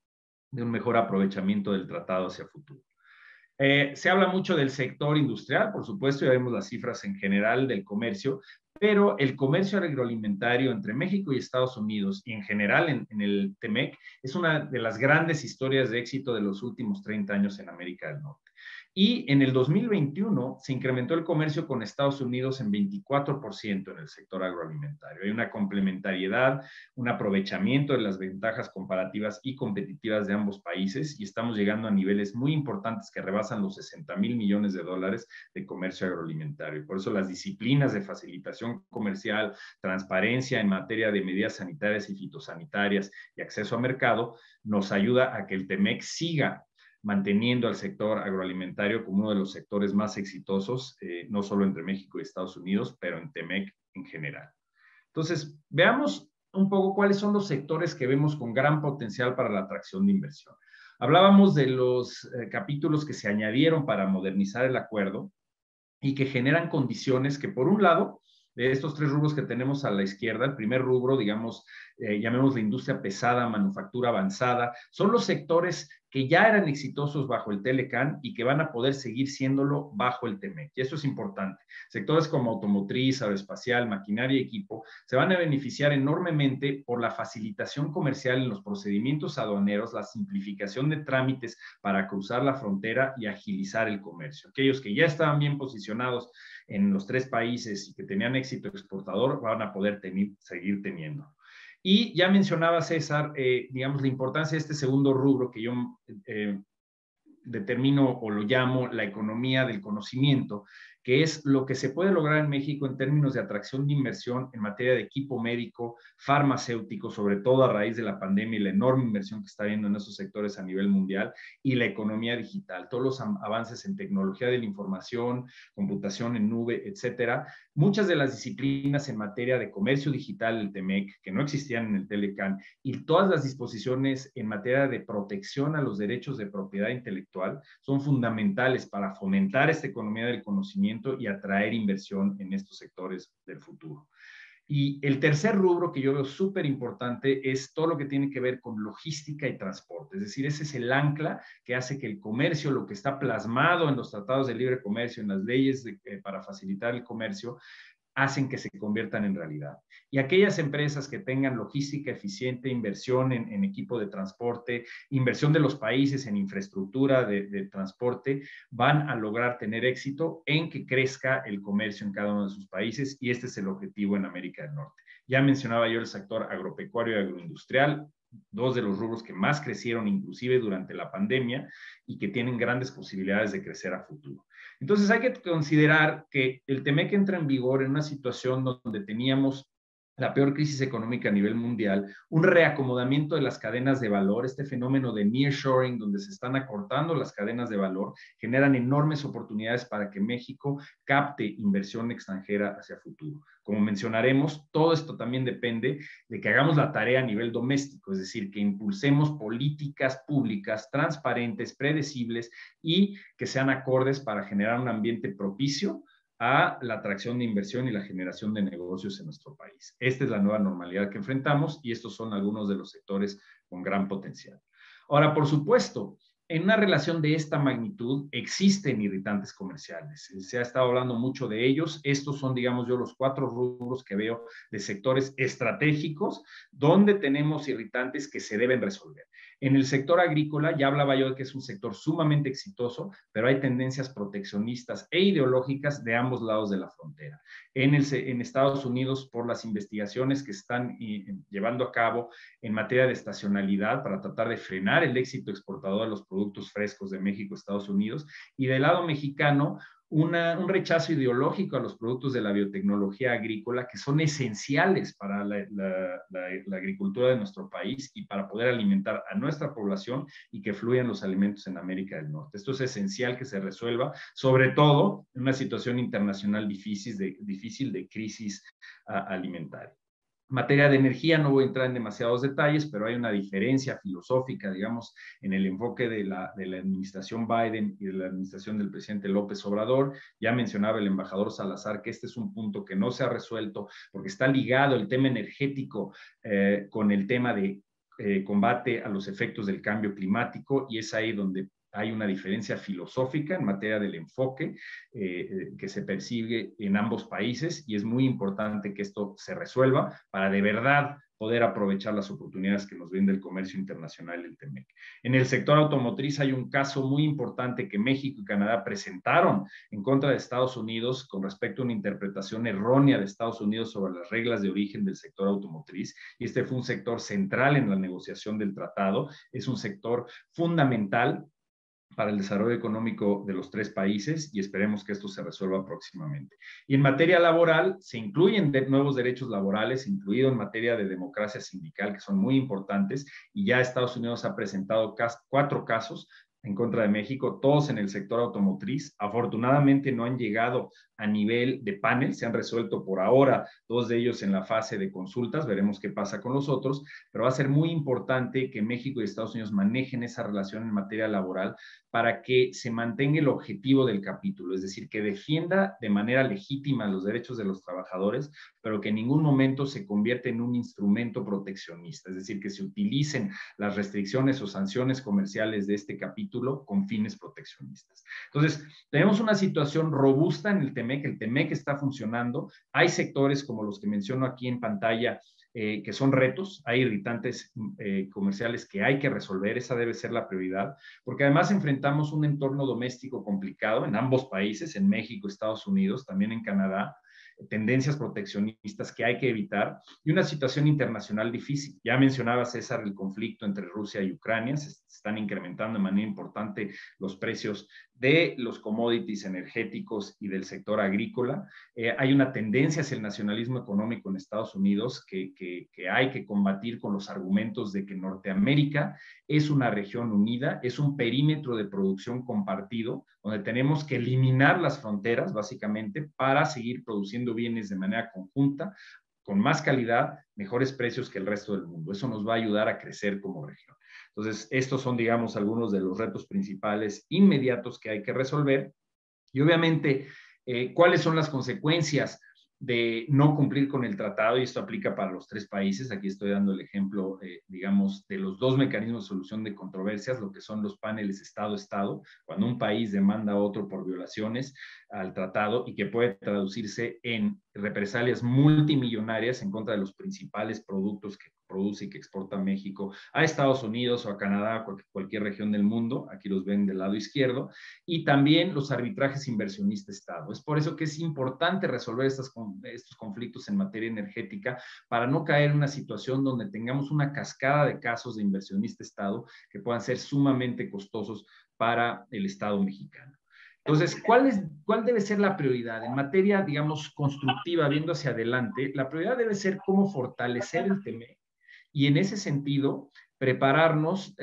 de un mejor aprovechamiento del tratado hacia futuro. Se habla mucho del sector industrial, por supuesto, ya vemos las cifras en general del comercio, pero el comercio agroalimentario entre México y Estados Unidos y en general en el TEMEC es una de las grandes historias de éxito de los últimos 30 años en América del Norte. Y en el 2021 se incrementó el comercio con Estados Unidos en 24% en el sector agroalimentario. Hay una complementariedad, un aprovechamiento de las ventajas comparativas y competitivas de ambos países y estamos llegando a niveles muy importantes que rebasan los 60,000 millones de dólares de comercio agroalimentario. Por eso las disciplinas de facilitación comercial, transparencia en materia de medidas sanitarias y fitosanitarias y acceso a mercado nos ayuda a que el TEMEC siga manteniendo al sector agroalimentario como uno de los sectores más exitosos, no solo entre México y Estados Unidos, pero en TEMEC en general. Entonces, veamos un poco cuáles son los sectores que vemos con gran potencial para la atracción de inversión. Hablábamos de los capítulos que se añadieron para modernizar el acuerdo y que generan condiciones que, por un lado, de estos 3 rubros que tenemos a la izquierda, el primer rubro, digamos, llamemos la industria pesada, manufactura avanzada, son los sectores que ya eran exitosos bajo el Telecan y que van a poder seguir siéndolo bajo el TEMEC. Y eso es importante. Sectores como automotriz, aeroespacial, maquinaria y equipo se van a beneficiar enormemente por la facilitación comercial en los procedimientos aduaneros, la simplificación de trámites para cruzar la frontera y agilizar el comercio. Aquellos que ya estaban bien posicionados en los 3 países y que tenían éxito exportador van a poder seguir teniendo. Y ya mencionaba César, digamos, la importancia de este segundo rubro que yo determino o lo llamo la economía del conocimiento, que es lo que se puede lograr en México en términos de atracción de inversión en materia de equipo médico, farmacéutico, sobre todo a raíz de la pandemia y la enorme inversión que está habiendo en esos sectores a nivel mundial, y la economía digital, todos los avances en tecnología de la información, computación en nube, etcétera. Muchas de las disciplinas en materia de comercio digital del TEMEC, que no existían en el Telecan, y todas las disposiciones en materia de protección a los derechos de propiedad intelectual son fundamentales para fomentar esta economía del conocimiento y atraer inversión en estos sectores del futuro. Y el tercer rubro que yo veo súper importante es todo lo que tiene que ver con logística y transporte. Es decir, ese es el ancla que hace que el comercio, lo que está plasmado en los tratados de libre comercio, en las leyes para facilitar el comercio, hacen que se conviertan en realidad. Y aquellas empresas que tengan logística eficiente, inversión en equipo de transporte, inversión de los países en infraestructura de transporte, van a lograr tener éxito en que crezca el comercio en cada uno de sus países, y este es el objetivo en América del Norte. Ya mencionaba yo el sector agropecuario y agroindustrial, dos de los rubros que más crecieron inclusive durante la pandemia y que tienen grandes posibilidades de crecer a futuro. Entonces hay que considerar que el TEMEC entra en vigor en una situación donde teníamos la peor crisis económica a nivel mundial, un reacomodamiento de las cadenas de valor, este fenómeno de nearshoring, donde se están acortando las cadenas de valor, generan enormes oportunidades para que México capte inversión extranjera hacia futuro. Como mencionaremos, todo esto también depende de que hagamos la tarea a nivel doméstico, es decir, que impulsemos políticas públicas transparentes, predecibles y que sean acordes para generar un ambiente propicio a la atracción de inversión y la generación de negocios en nuestro país. Esta es la nueva normalidad que enfrentamos y estos son algunos de los sectores con gran potencial. Ahora, por supuesto, en una relación de esta magnitud existen irritantes comerciales. Se ha estado hablando mucho de ellos. Estos son, digamos yo, los 4 rubros que veo de sectores estratégicos donde tenemos irritantes que se deben resolver. En el sector agrícola, ya hablaba yo de que es un sector sumamente exitoso, pero hay tendencias proteccionistas e ideológicas de ambos lados de la frontera. En Estados Unidos, por las investigaciones que están llevando a cabo en materia de estacionalidad para tratar de frenar el éxito exportador de los productos frescos de México, Estados Unidos, y del lado mexicano, un rechazo ideológico a los productos de la biotecnología agrícola que son esenciales para la agricultura de nuestro país y para poder alimentar a nuestra población y que fluyan los alimentos en América del Norte. Esto es esencial que se resuelva, sobre todo en una situación internacional difícil de crisis alimentaria. En materia de energía no voy a entrar en demasiados detalles, pero hay una diferencia filosófica, digamos, en el enfoque de la administración Biden y de la administración del presidente López Obrador. Ya mencionaba el embajador Salazar que este es un punto que no se ha resuelto porque está ligado el tema energético con el tema de combate a los efectos del cambio climático, y es ahí donde hay una diferencia filosófica en materia del enfoque que se persigue en ambos países, y es muy importante que esto se resuelva para de verdad poder aprovechar las oportunidades que nos brinda el comercio internacional del TEMEC. En el sector automotriz hay un caso muy importante que México y Canadá presentaron en contra de Estados Unidos con respecto a una interpretación errónea de Estados Unidos sobre las reglas de origen del sector automotriz, y este fue un sector central en la negociación del tratado. Es un sector fundamental para el desarrollo económico de los 3 países y esperemos que esto se resuelva próximamente. Y en materia laboral se incluyen nuevos derechos laborales, incluido en materia de democracia sindical, que son muy importantes, y ya Estados Unidos ha presentado 4 casos en contra de México, todos en el sector automotriz. Afortunadamente no han llegado a nivel de panel, se han resuelto por ahora 2 de ellos en la fase de consultas, veremos qué pasa con los otros, pero va a ser muy importante que México y Estados Unidos manejen esa relación en materia laboral para que se mantenga el objetivo del capítulo, es decir, que defienda de manera legítima los derechos de los trabajadores, pero que en ningún momento se convierta en un instrumento proteccionista, es decir, que se utilicen las restricciones o sanciones comerciales de este capítulo con fines proteccionistas. Entonces, tenemos una situación robusta en el TEMEC está funcionando, hay sectores como los que menciono aquí en pantalla, que son retos, hay irritantes comerciales que hay que resolver, esa debe ser la prioridad, porque además enfrentamos un entorno doméstico complicado en ambos países, en México, Estados Unidos, también en Canadá, tendencias proteccionistas que hay que evitar y una situación internacional difícil. Ya mencionaba César el conflicto entre Rusia y Ucrania, se están incrementando de manera importante los precios de los commodities energéticos y del sector agrícola. Hay una tendencia hacia el nacionalismo económico en Estados Unidos que hay que combatir con los argumentos de que Norteamérica es una región unida, es un perímetro de producción compartido, donde tenemos que eliminar las fronteras, básicamente, para seguir produciendo bienes de manera conjunta, con más calidad, mejores precios que el resto del mundo. Eso nos va a ayudar a crecer como región. Entonces, estos son, digamos, algunos de los retos principales inmediatos que hay que resolver. Y obviamente, ¿cuáles son las consecuencias de no cumplir con el tratado, y esto aplica para los 3 países. Aquí estoy dando el ejemplo, digamos, de los 2 mecanismos de solución de controversias, lo que son los paneles Estado-Estado, cuando un país demanda a otro por violaciones al tratado y que puede traducirse en represalias multimillonarias en contra de los principales productos que produce y que exporta México a Estados Unidos o a Canadá, o cualquier región del mundo. Aquí los ven del lado izquierdo. Y también los arbitrajes inversionista-Estado. Es por eso que es importante resolver estos conflictos en materia energética, para no caer en una situación donde tengamos una cascada de casos de inversionista-Estado que puedan ser sumamente costosos para el Estado mexicano. Entonces, ¿cuál debe ser la prioridad? En materia, digamos, constructiva, viendo hacia adelante, la prioridad debe ser cómo fortalecer el TEMEC, y en ese sentido, prepararnos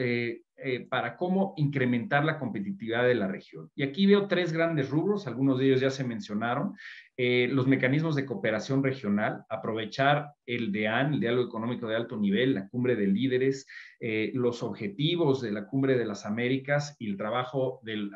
para cómo incrementar la competitividad de la región. Y aquí veo 3 grandes rubros, algunos de ellos ya se mencionaron. Los mecanismos de cooperación regional, aprovechar el DEAN, el Diálogo Económico de Alto Nivel, la Cumbre de Líderes, los objetivos de la Cumbre de las Américas y el trabajo del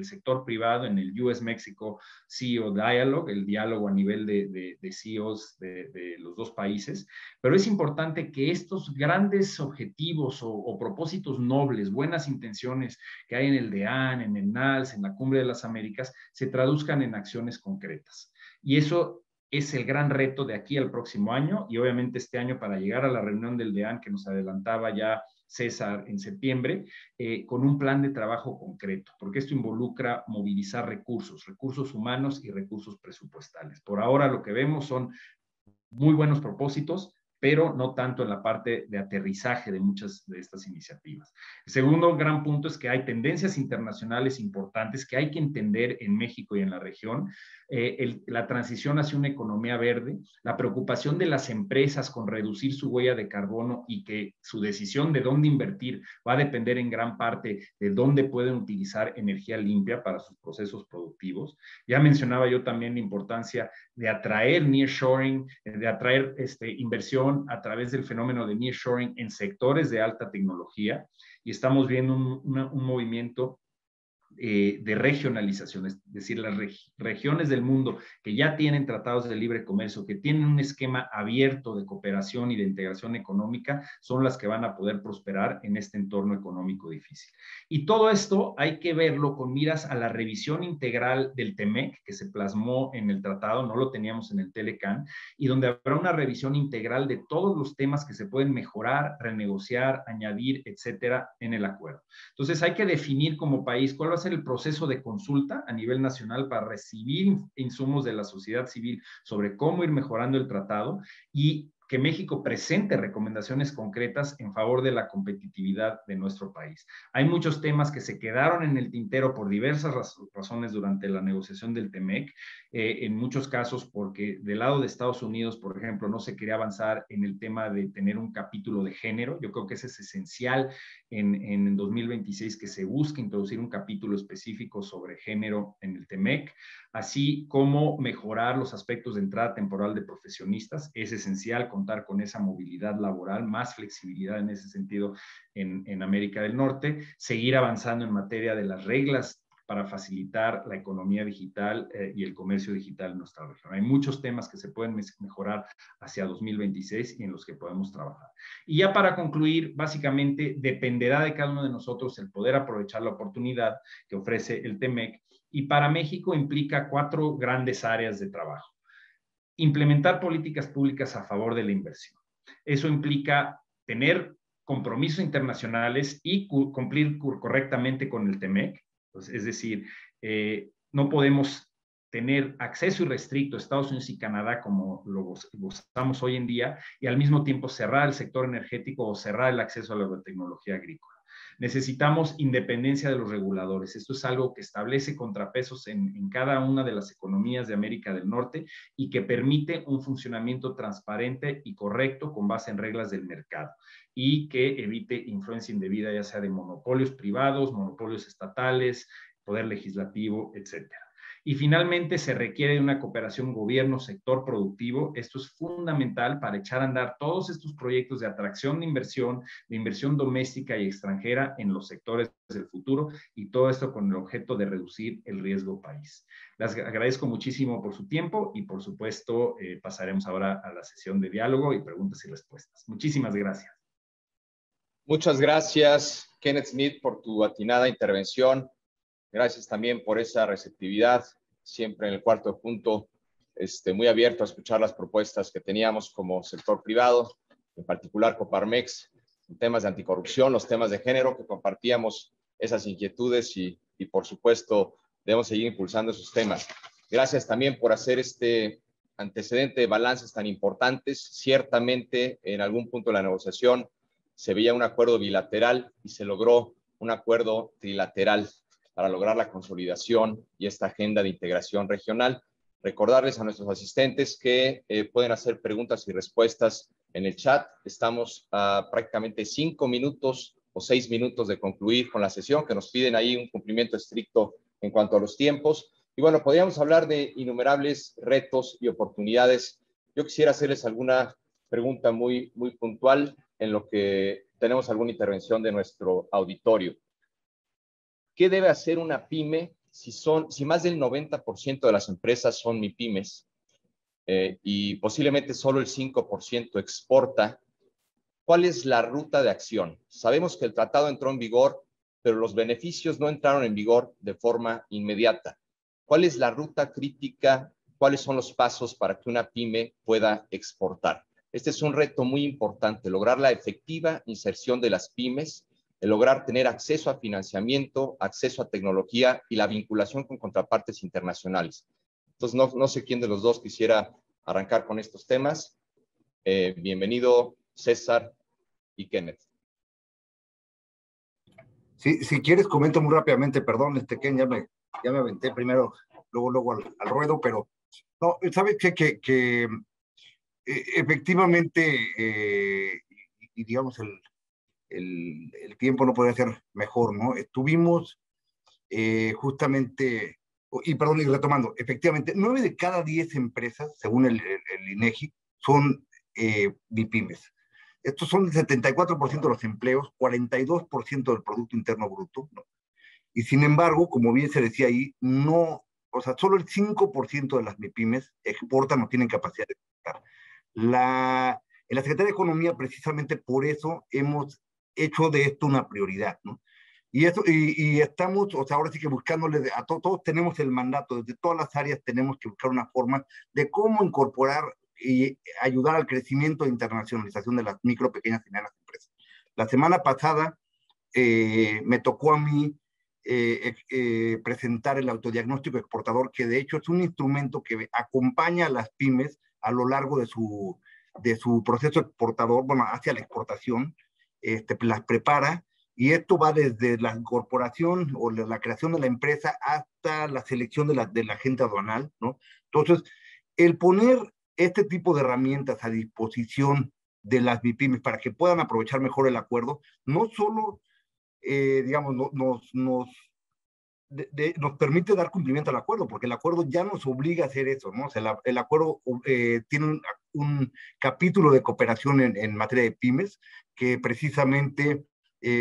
sector privado en el US-México CEO Dialogue, el diálogo a nivel de CEOs de los 2 países. Pero es importante que estos grandes objetivos o propósitos nobles, buenas intenciones que hay en el DEAN, en el NALS, en la Cumbre de las Américas, se traduzcan en acciones concretas. Y eso es el gran reto de aquí al próximo año, y obviamente este año, para llegar a la reunión del DEAN que nos adelantaba ya César en septiembre, con un plan de trabajo concreto, porque esto involucra movilizar recursos humanos y recursos presupuestales. Por ahora lo que vemos son muy buenos propósitos, pero no tanto en la parte de aterrizaje de muchas de estas iniciativas. El segundo gran punto es que hay tendencias internacionales importantes que hay que entender en México y en la región. La transición hacia una economía verde, la preocupación de las empresas con reducir su huella de carbono y que su decisión de dónde invertir va a depender en gran parte de dónde pueden utilizar energía limpia para sus procesos productivos. Ya mencionaba yo también la importancia de atraer nearshoring, de atraer inversión a través del fenómeno de nearshoring en sectores de alta tecnología, y estamos viendo un movimiento de regionalización, es decir, las regiones del mundo que ya tienen tratados de libre comercio, que tienen un esquema abierto de cooperación y de integración económica, son las que van a poder prosperar en este entorno económico difícil. Y todo esto hay que verlo con miras a la revisión integral del TEMEC, que se plasmó en el tratado, no lo teníamos en el Telecán, y donde habrá una revisión integral de todos los temas que se pueden mejorar, renegociar, añadir, etcétera, en el acuerdo. Entonces hay que definir como país cuál va a ser el proceso de consulta a nivel nacional para recibir insumos de la sociedad civil sobre cómo ir mejorando el tratado, y que México presente recomendaciones concretas en favor de la competitividad de nuestro país. Hay muchos temas que se quedaron en el tintero por diversas razones durante la negociación del TEMEC, en muchos casos porque del lado de Estados Unidos, por ejemplo, no se quería avanzar en el tema de tener un capítulo de género. Yo creo que ese es esencial en 2026, que se busque introducir un capítulo específico sobre género en el TEMEC, así como mejorar los aspectos de entrada temporal de profesionistas. Es esencial contar con esa movilidad laboral, más flexibilidad en ese sentido en América del Norte, seguir avanzando en materia de las reglas para facilitar la economía digital y el comercio digital en nuestra región. Hay muchos temas que se pueden mejorar hacia 2026 y en los que podemos trabajar. Y ya para concluir, básicamente dependerá de cada uno de nosotros el poder aprovechar la oportunidad que ofrece el TEMEC, y para México implica 4 grandes áreas de trabajo. Implementar políticas públicas a favor de la inversión. Eso implica tener compromisos internacionales y cumplir correctamente con el TEMEC. Pues, es decir, no podemos tener acceso irrestricto a Estados Unidos y Canadá como lo gozamos hoy en día, y al mismo tiempo cerrar el sector energético o cerrar el acceso a la biotecnología agrícola. Necesitamos independencia de los reguladores. Esto es algo que establece contrapesos en cada una de las economías de América del Norte y que permite un funcionamiento transparente y correcto con base en reglas del mercado, y que evite influencia indebida, ya sea de monopolios privados, monopolios estatales, poder legislativo, etcétera. Y finalmente se requiere de una cooperación gobierno-sector productivo. Esto es fundamental para echar a andar todos estos proyectos de atracción de inversión doméstica y extranjera en los sectores del futuro, y todo esto con el objeto de reducir el riesgo país. Les agradezco muchísimo por su tiempo y, por supuesto, pasaremos ahora a la sesión de diálogo y preguntas y respuestas. Muchísimas gracias. Muchas gracias, Kenneth Smith, por tu atinada intervención. Gracias también por esa receptividad, siempre en el cuarto punto, muy abierto a escuchar las propuestas que teníamos como sector privado, en particular Coparmex, en temas de anticorrupción, los temas de género, que compartíamos esas inquietudes y por supuesto, debemos seguir impulsando esos temas. Gracias también por hacer este antecedente de balances tan importantes. Ciertamente, en algún punto de la negociación se veía un acuerdo bilateral y se logró un acuerdo trilateral para lograr la consolidación y esta agenda de integración regional. Recordarles a nuestros asistentes que pueden hacer preguntas y respuestas en el chat. Estamos a prácticamente 5 minutos o 6 minutos de concluir con la sesión, que nos piden ahí un cumplimiento estricto en cuanto a los tiempos. Y bueno, podríamos hablar de innumerables retos y oportunidades. Yo quisiera hacerles alguna pregunta muy puntual en lo que tenemos alguna intervención de nuestro auditorio. ¿Qué debe hacer una pyme si más del 90% de las empresas son MIPYMES y posiblemente solo el 5% exporta? ¿Cuál es la ruta de acción? Sabemos que el tratado entró en vigor, pero los beneficios no entraron en vigor de forma inmediata. ¿Cuál es la ruta crítica? ¿Cuáles son los pasos para que una pyme pueda exportar? Este es un reto muy importante, lograr la efectiva inserción de las pymes, el lograr tener acceso a financiamiento, acceso a tecnología y la vinculación con contrapartes internacionales. Entonces, no sé quién de los dos quisiera arrancar con estos temas. Bienvenido, César y Kenneth. Sí, si quieres, comento muy rápidamente, perdón, Ken, ya me aventé primero, luego al ruedo, pero no, ¿sabes qué? Que efectivamente, y digamos, el tiempo no podría ser mejor, ¿no? Estuvimos justamente, y retomando, efectivamente, 9 de cada 10 empresas, según el INEGI, son MIPYMES. Estos son el 74% de los empleos, 42% del Producto Interno Bruto, ¿no? Y sin embargo, como bien se decía ahí, no, o sea, solo el 5% de las MIPYMES exportan o tienen capacidad de exportar. En la Secretaría de Economía, precisamente por eso hemos hecho de esto una prioridad, ¿no? Y estamos, o sea, ahora sí que buscándole a todos tenemos el mandato, desde todas las áreas tenemos que buscar una forma de cómo incorporar y ayudar al crecimiento e internacionalización de las micro, pequeñas y medianas empresas. La semana pasada me tocó a mí presentar el autodiagnóstico exportador, que de hecho es un instrumento que acompaña a las pymes a lo largo de su proceso exportador, bueno, hacia la exportación, las prepara, y esto va desde la incorporación o la creación de la empresa hasta la selección de la agente aduanal, ¿no? Entonces, el poner este tipo de herramientas a disposición de las MIPYMES para que puedan aprovechar mejor el acuerdo, no solo, digamos, nos permite dar cumplimiento al acuerdo, porque el acuerdo ya nos obliga a hacer eso, ¿no? O sea, el acuerdo tiene un capítulo de cooperación en materia de pymes, que precisamente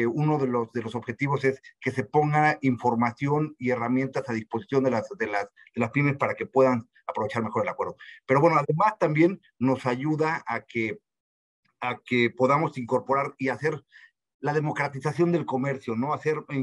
uno de los objetivos es que se ponga información y herramientas a disposición de las pymes para que puedan aprovechar mejor el acuerdo. Pero bueno, además también nos ayuda a que podamos incorporar y hacer la democratización del comercio, ¿no?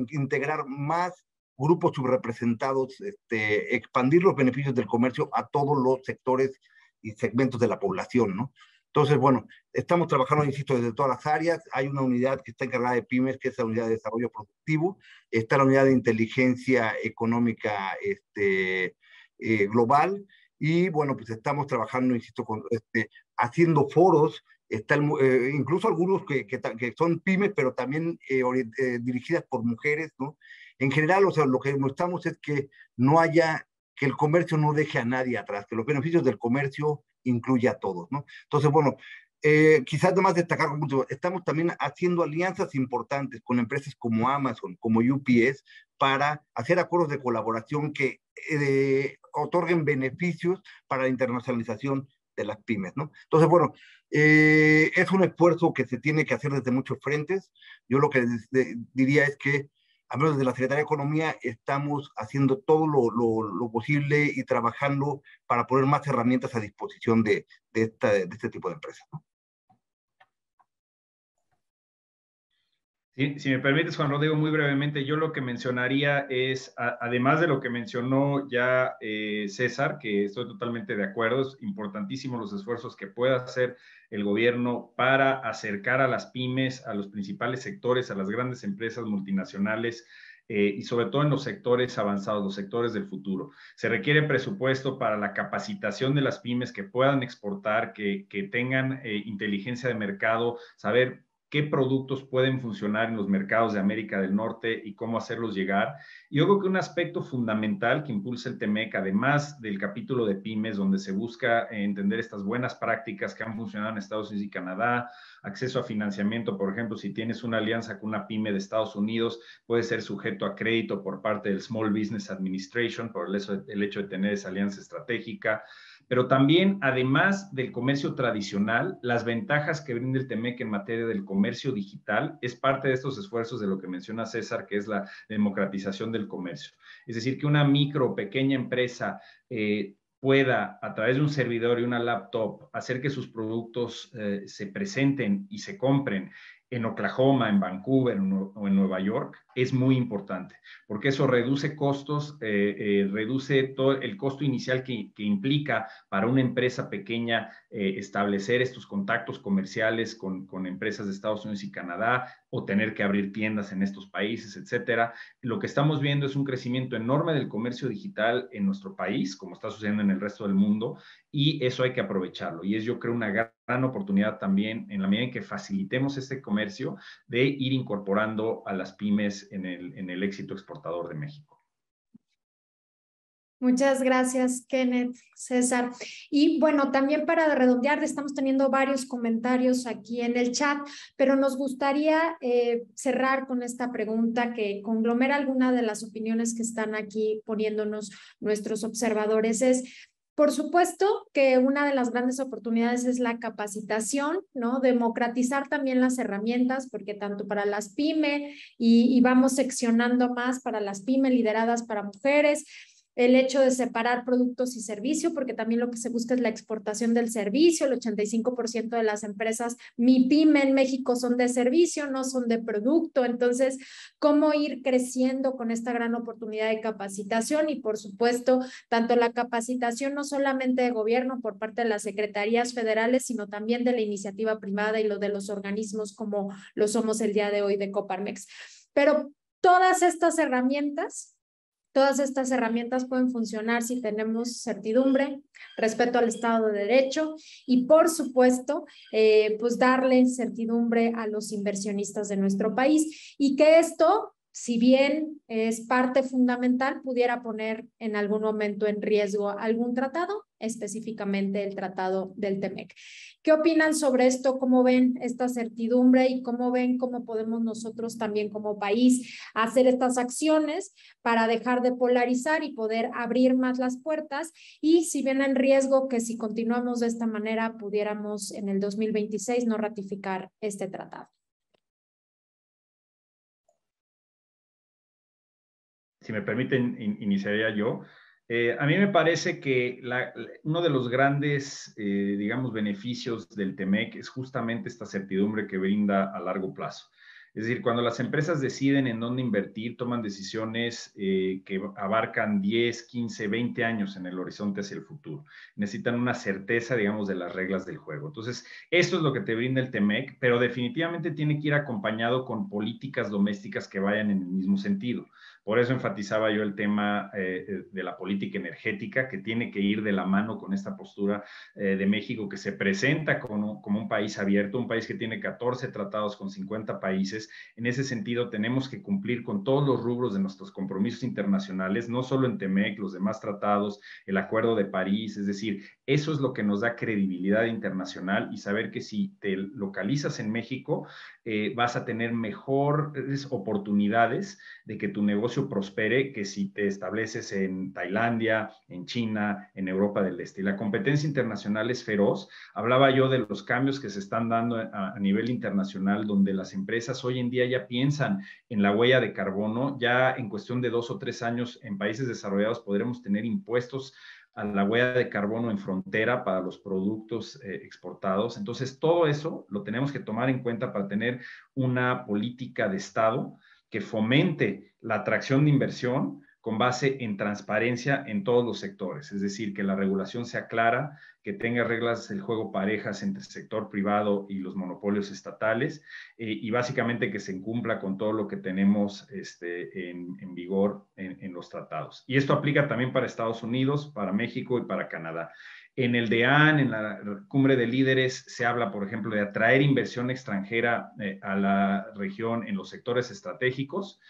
Integrar más grupos subrepresentados, expandir los beneficios del comercio a todos los sectores y segmentos de la población, ¿no? Entonces, bueno, estamos trabajando, insisto, desde todas las áreas. Hay una unidad que está encargada de pymes, que es la unidad de desarrollo productivo. Está la unidad de inteligencia económica global. Y bueno, pues estamos trabajando, insisto, haciendo foros. Incluso algunos que son pymes, pero también dirigidas por mujeres, ¿no? En general, o sea, lo que demostramos es que que el comercio no deje a nadie atrás, que los beneficios del comercio incluye a todos, ¿no? Entonces, bueno, Quizás además destacar, estamos también haciendo alianzas importantes con empresas como Amazon, como UPS, para hacer acuerdos de colaboración que otorguen beneficios para la internacionalización de las pymes, ¿no? Entonces, bueno, es un esfuerzo que se tiene que hacer desde muchos frentes. Yo lo que diría es que, al menos desde la Secretaría de Economía, estamos haciendo todo lo posible y trabajando para poner más herramientas a disposición de este tipo de empresas, ¿no? Sí, si me permites, Juan Rodrigo, muy brevemente, yo lo que mencionaría es, además de lo que mencionó ya César, que estoy totalmente de acuerdo, es importantísimo los esfuerzos que pueda hacer el gobierno para acercar a las pymes, a los principales sectores, a las grandes empresas multinacionales, y sobre todo en los sectores avanzados, los sectores del futuro. Se requiere presupuesto para la capacitación de las pymes que puedan exportar, que tengan inteligencia de mercado, saber qué productos pueden funcionar en los mercados de América del Norte y cómo hacerlos llegar. Y yo creo que un aspecto fundamental que impulsa el TEMEC, además del capítulo de pymes, donde se busca entender estas buenas prácticas que han funcionado en Estados Unidos y Canadá, acceso a financiamiento, por ejemplo, si tienes una alianza con una pyme de Estados Unidos, puede ser sujeto a crédito por parte del Small Business Administration, por el hecho de tener esa alianza estratégica. Pero también, además del comercio tradicional, las ventajas que brinda el TEMEC en materia del comercio digital es parte de estos esfuerzos de lo que menciona César, que es la democratización del comercio. Es decir, que una micro o pequeña empresa pueda, a través de un servidor y una laptop, hacer que sus productos se presenten y se compren en Oklahoma, en Vancouver o en Nueva York, es muy importante, porque eso reduce costos, reduce todo el costo inicial que implica para una empresa pequeña establecer estos contactos comerciales con empresas de Estados Unidos y Canadá, o tener que abrir tiendas en estos países, etcétera. Lo que estamos viendo es un crecimiento enorme del comercio digital en nuestro país, como está sucediendo en el resto del mundo, y eso hay que aprovecharlo. Y es, yo creo, una gran oportunidad también, en la medida en que facilitemos este comercio, de ir incorporando a las pymes en el éxito exportador de México. Muchas gracias, Kenneth, César. Y bueno, también para redondear, estamos teniendo varios comentarios aquí en el chat, pero nos gustaría cerrar con esta pregunta que conglomera algunas de las opiniones que están aquí poniéndonos nuestros observadores. Por supuesto que una de las grandes oportunidades es la capacitación, ¿no? Democratizar también las herramientas, porque tanto para las pymes y vamos seccionando más para las pymes lideradas para mujeres, el hecho de separar productos y servicio, porque también lo que se busca es la exportación del servicio. El 85% de las empresas MIPYME en México son de servicio, no son de producto. Entonces, ¿cómo ir creciendo con esta gran oportunidad de capacitación? Y por supuesto, tanto la capacitación no solamente de gobierno por parte de las secretarías federales, sino también de la iniciativa privada y lo de los organismos como lo somos el día de hoy de Coparmex. Pero todas estas herramientas pueden funcionar si tenemos certidumbre, respeto al Estado de Derecho y, por supuesto, pues darle certidumbre a los inversionistas de nuestro país, y que esto, si bien es parte fundamental, pudiera poner en algún momento en riesgo algún tratado, específicamente el tratado del TEMEC. ¿Qué opinan sobre esto? ¿Cómo ven esta certidumbre y cómo ven cómo podemos nosotros también como país hacer estas acciones para dejar de polarizar y poder abrir más las puertas? Y si ven en riesgo que si continuamos de esta manera pudiéramos en el 2026 no ratificar este tratado. Si me permiten, iniciaría yo. A mí me parece que uno de los grandes, digamos, beneficios del TEMEC es justamente esta certidumbre que brinda a largo plazo. Es decir, cuando las empresas deciden en dónde invertir, toman decisiones que abarcan 10, 15, 20 años en el horizonte hacia el futuro. Necesitan una certeza, digamos, de las reglas del juego. Entonces, esto es lo que te brinda el TEMEC, pero definitivamente tiene que ir acompañado con políticas domésticas que vayan en el mismo sentido. Por eso enfatizaba yo el tema de la política energética, que tiene que ir de la mano con esta postura de México, que se presenta como un país abierto, un país que tiene 14 tratados con 50 países. En ese sentido, tenemos que cumplir con todos los rubros de nuestros compromisos internacionales, no solo en TEMEC, los demás tratados, el Acuerdo de París, es decir, eso es lo que nos da credibilidad internacional, y saber que si te localizas en México, vas a tener mejores oportunidades de que tu negocio prospere que si te estableces en Tailandia, en China, en Europa del Este. Y la competencia internacional es feroz. Hablaba yo de los cambios que se están dando a nivel internacional, donde las empresas hoy en día ya piensan en la huella de carbono. Ya en cuestión de 2 o 3 años en países desarrollados podremos tener impuestos a la huella de carbono en frontera para los productos exportados. Entonces, todo eso lo tenemos que tomar en cuenta para tener una política de Estado que fomente la atracción de inversión con base en transparencia en todos los sectores. Es decir, que la regulación sea clara, que tenga reglas del juego parejas entre el sector privado y los monopolios estatales, y básicamente que se cumpla con todo lo que tenemos en vigor en los tratados. Y esto aplica también para Estados Unidos, para México y para Canadá. En el DEAN, en la cumbre de líderes, se habla, por ejemplo, de atraer inversión extranjera a la región en los sectores estratégicos,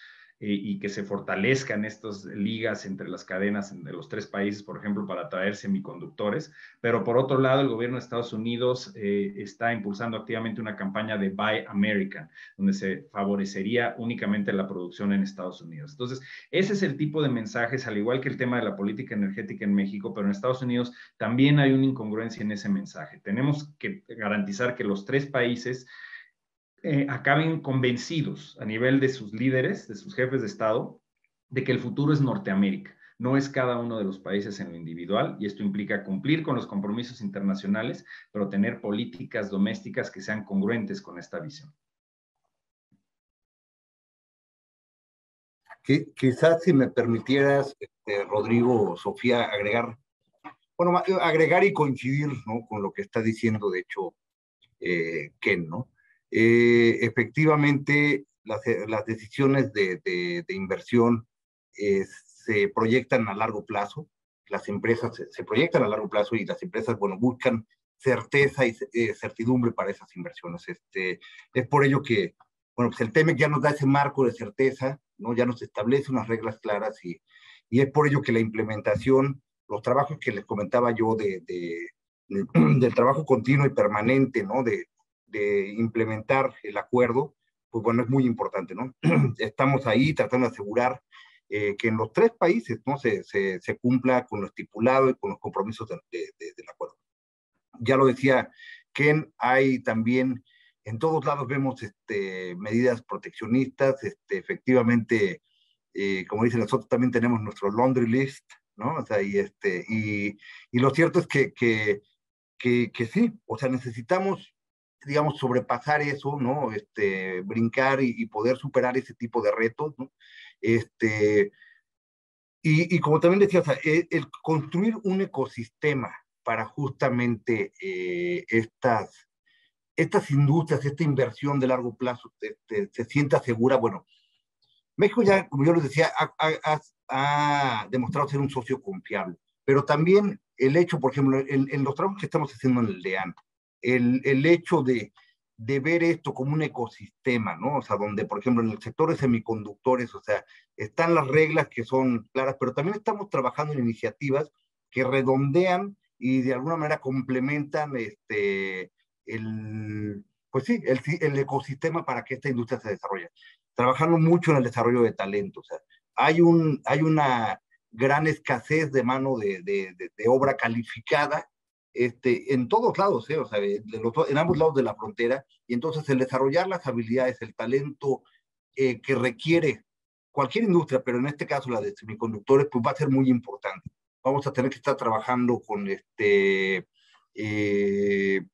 y que se fortalezcan estas ligas entre las cadenas de los 3 países, por ejemplo, para traer semiconductores. Pero por otro lado, el gobierno de Estados Unidos está impulsando activamente una campaña de Buy American, donde se favorecería únicamente la producción en Estados Unidos. Entonces, ese es el tipo de mensajes, al igual que el tema de la política energética en México, pero en Estados Unidos también hay una incongruencia en ese mensaje. Tenemos que garantizar que los 3 países acaben convencidos a nivel de sus líderes, de sus jefes de Estado, de que el futuro es Norteamérica, no es cada uno de los países en lo individual, y esto implica cumplir con los compromisos internacionales, pero tener políticas domésticas que sean congruentes con esta visión. Quizás si me permitieras, Rodrigo o Sofía, agregar y coincidir, ¿no?, con lo que está diciendo, de hecho, Ken, ¿no? Efectivamente, las decisiones de inversión se proyectan a largo plazo. Las empresas se proyectan a largo plazo, y las empresas, bueno, buscan certeza y certidumbre para esas inversiones. Es por ello que, bueno, pues el TEMEC ya nos da ese marco de certeza, ¿no? Ya nos establece unas reglas claras, y es por ello que la implementación, los trabajos que les comentaba yo del trabajo continuo y permanente, ¿no?, de implementar el acuerdo, pues bueno, es muy importante, ¿no? Estamos ahí tratando de asegurar que en los 3 países, ¿no?, se cumpla con lo estipulado y con los compromisos del acuerdo. Ya lo decía Ken, hay también, en todos lados vemos medidas proteccionistas, efectivamente, como dicen nosotros, también tenemos nuestro laundry list, ¿no? O sea, y lo cierto es que sí, o sea, necesitamos, digamos, sobrepasar eso, ¿no? Brincar y poder superar ese tipo de retos, ¿no? Y como también decía, o sea, el construir un ecosistema para justamente estas industrias, esta inversión de largo plazo se sienta segura. Bueno, México ya, como yo les decía, ha demostrado ser un socio confiable, pero también el hecho, por ejemplo, en los trabajos que estamos haciendo en el DEAN, el hecho de ver esto como un ecosistema, ¿no? O sea, donde, por ejemplo, en el sector de semiconductores, o sea, están las reglas que son claras, pero también estamos trabajando en iniciativas que redondean y de alguna manera complementan pues sí, el ecosistema para que esta industria se desarrolle. Trabajando mucho en el desarrollo de talento, o sea, hay una gran escasez de mano de obra calificada, en todos lados, o sea, en ambos lados de la frontera, y entonces el desarrollar las habilidades, el talento que requiere cualquier industria, pero en este caso la de semiconductores, pues va a ser muy importante. Vamos a tener que estar trabajando con en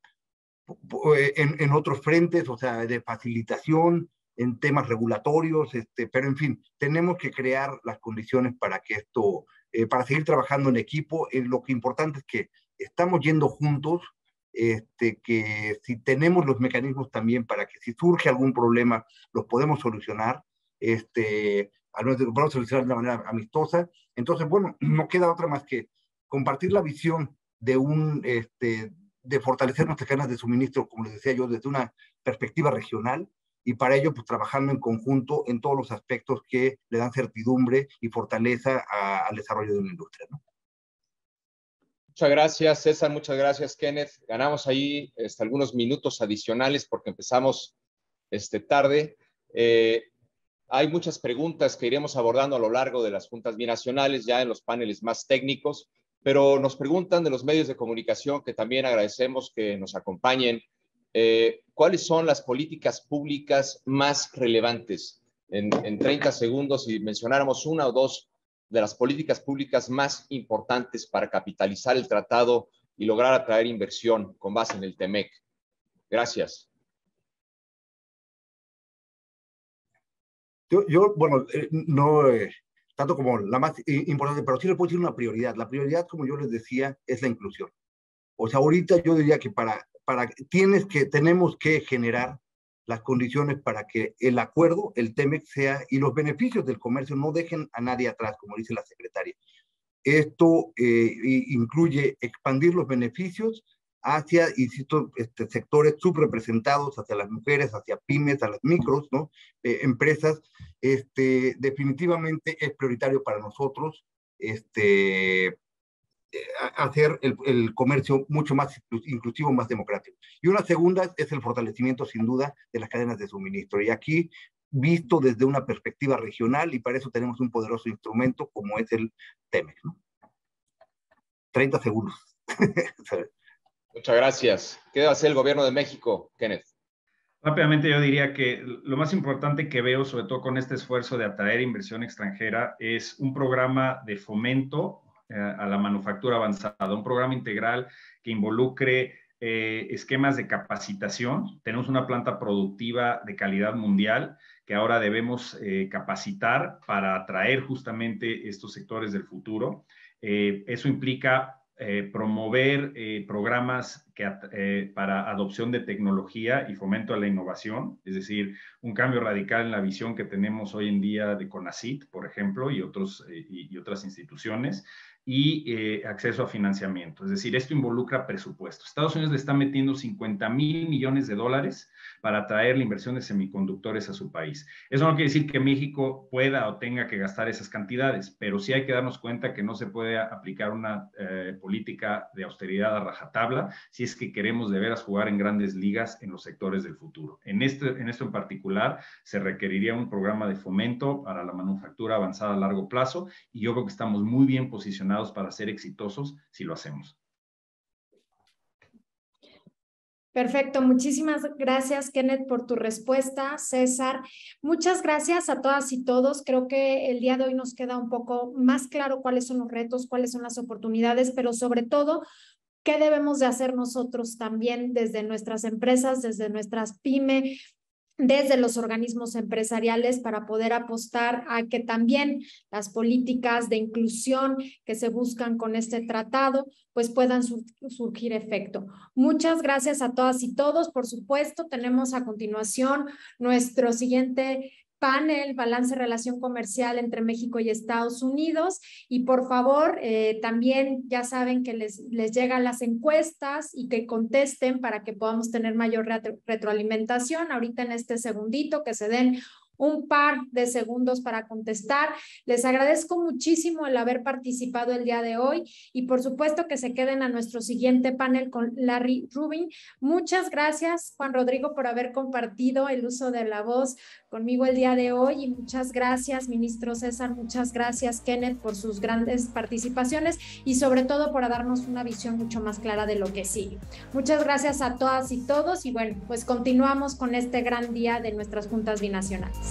otros frentes, o sea, de facilitación, en temas regulatorios, pero en fin, tenemos que crear las condiciones para que esto, para seguir trabajando en equipo. Lo que importante es que estamos yendo juntos, que si tenemos los mecanismos también para que si surge algún problema, los podemos solucionar. al menos vamos a solucionar de una manera amistosa. Entonces, bueno, no queda otra más que compartir la visión de fortalecer nuestras cadenas de suministro, como les decía yo, desde una perspectiva regional, y para ello, pues trabajando en conjunto en todos los aspectos que le dan certidumbre y fortaleza al desarrollo de una industria, ¿no? Muchas gracias, César. Muchas gracias, Kenneth. Ganamos ahí algunos minutos adicionales porque empezamos tarde. Hay muchas preguntas que iremos abordando a lo largo de las juntas binacionales, ya en los paneles más técnicos, pero nos preguntan de los medios de comunicación, que también agradecemos que nos acompañen, ¿cuáles son las políticas públicas más relevantes? En 30 segundos, si mencionáramos una o dos de las políticas públicas más importantes para capitalizar el tratado y lograr atraer inversión con base en el TEMEC. Gracias. Yo bueno, no tanto como la más importante, pero sí le puedo decir una prioridad. La prioridad, como yo les decía, es la inclusión. O sea, ahorita yo diría que tenemos que generar las condiciones para que el acuerdo, el TEMEC, sea, y los beneficios del comercio no dejen a nadie atrás, como dice la secretaria. Esto incluye expandir los beneficios hacia, insisto, sectores subrepresentados, hacia las mujeres, hacia pymes, a las micros, ¿no? Empresas. Definitivamente es prioritario para nosotros hacer el comercio mucho más inclusivo, más democrático. Y una segunda es el fortalecimiento, sin duda, de las cadenas de suministro. Y aquí, visto desde una perspectiva regional, y para eso tenemos un poderoso instrumento como es el TEMEC, ¿no? 30 segundos. Muchas gracias. ¿Qué debe hacer el gobierno de México, Kenneth? Rápidamente yo diría que lo más importante que veo, sobre todo con este esfuerzo de atraer inversión extranjera, es un programa de fomento a la manufactura avanzada, un programa integral que involucre esquemas de capacitación. Tenemos una planta productiva de calidad mundial que ahora debemos capacitar para atraer justamente estos sectores del futuro. Eso implica promover programas para adopción de tecnología y fomento a la innovación, es decir, un cambio radical en la visión que tenemos hoy en día de CONACYT, por ejemplo, y otras instituciones, y acceso a financiamiento. Es decir, esto involucra presupuesto. Estados Unidos le está metiendo $50,000 millones para atraer la inversión de semiconductores a su país. Eso no quiere decir que México pueda o tenga que gastar esas cantidades, pero sí hay que darnos cuenta que no se puede aplicar una política de austeridad a rajatabla si es que queremos de veras jugar en grandes ligas en los sectores del futuro. En esto en particular se requeriría un programa de fomento para la manufactura avanzada a largo plazo, y yo creo que estamos muy bien posicionados para ser exitosos si lo hacemos. Perfecto, muchísimas gracias, Kenneth, por tu respuesta. César, muchas gracias a todas y todos. Creo que el día de hoy nos queda un poco más claro cuáles son los retos, cuáles son las oportunidades, pero sobre todo, qué debemos de hacer nosotros también desde nuestras empresas, desde nuestras pymes, desde los organismos empresariales, para poder apostar a que también las políticas de inclusión que se buscan con este tratado pues puedan surgir efecto. Muchas gracias a todas y todos. Por supuesto, tenemos a continuación nuestro siguiente panel, balance de relación comercial entre México y Estados Unidos, y por favor también ya saben que les llegan las encuestas y que contesten para que podamos tener mayor retroalimentación. Ahorita en este segundito que se den un par de segundos para contestar. Les agradezco muchísimo el haber participado el día de hoy y por supuesto que se queden a nuestro siguiente panel con Larry Rubin. Muchas gracias, Juan Rodrigo, por haber compartido el uso de la voz conmigo el día de hoy, y muchas gracias, ministro César, muchas gracias, Kenneth, por sus grandes participaciones y sobre todo por darnos una visión mucho más clara de lo que sigue. Muchas gracias a todas y todos, y bueno, pues continuamos con este gran día de nuestras juntas binacionales.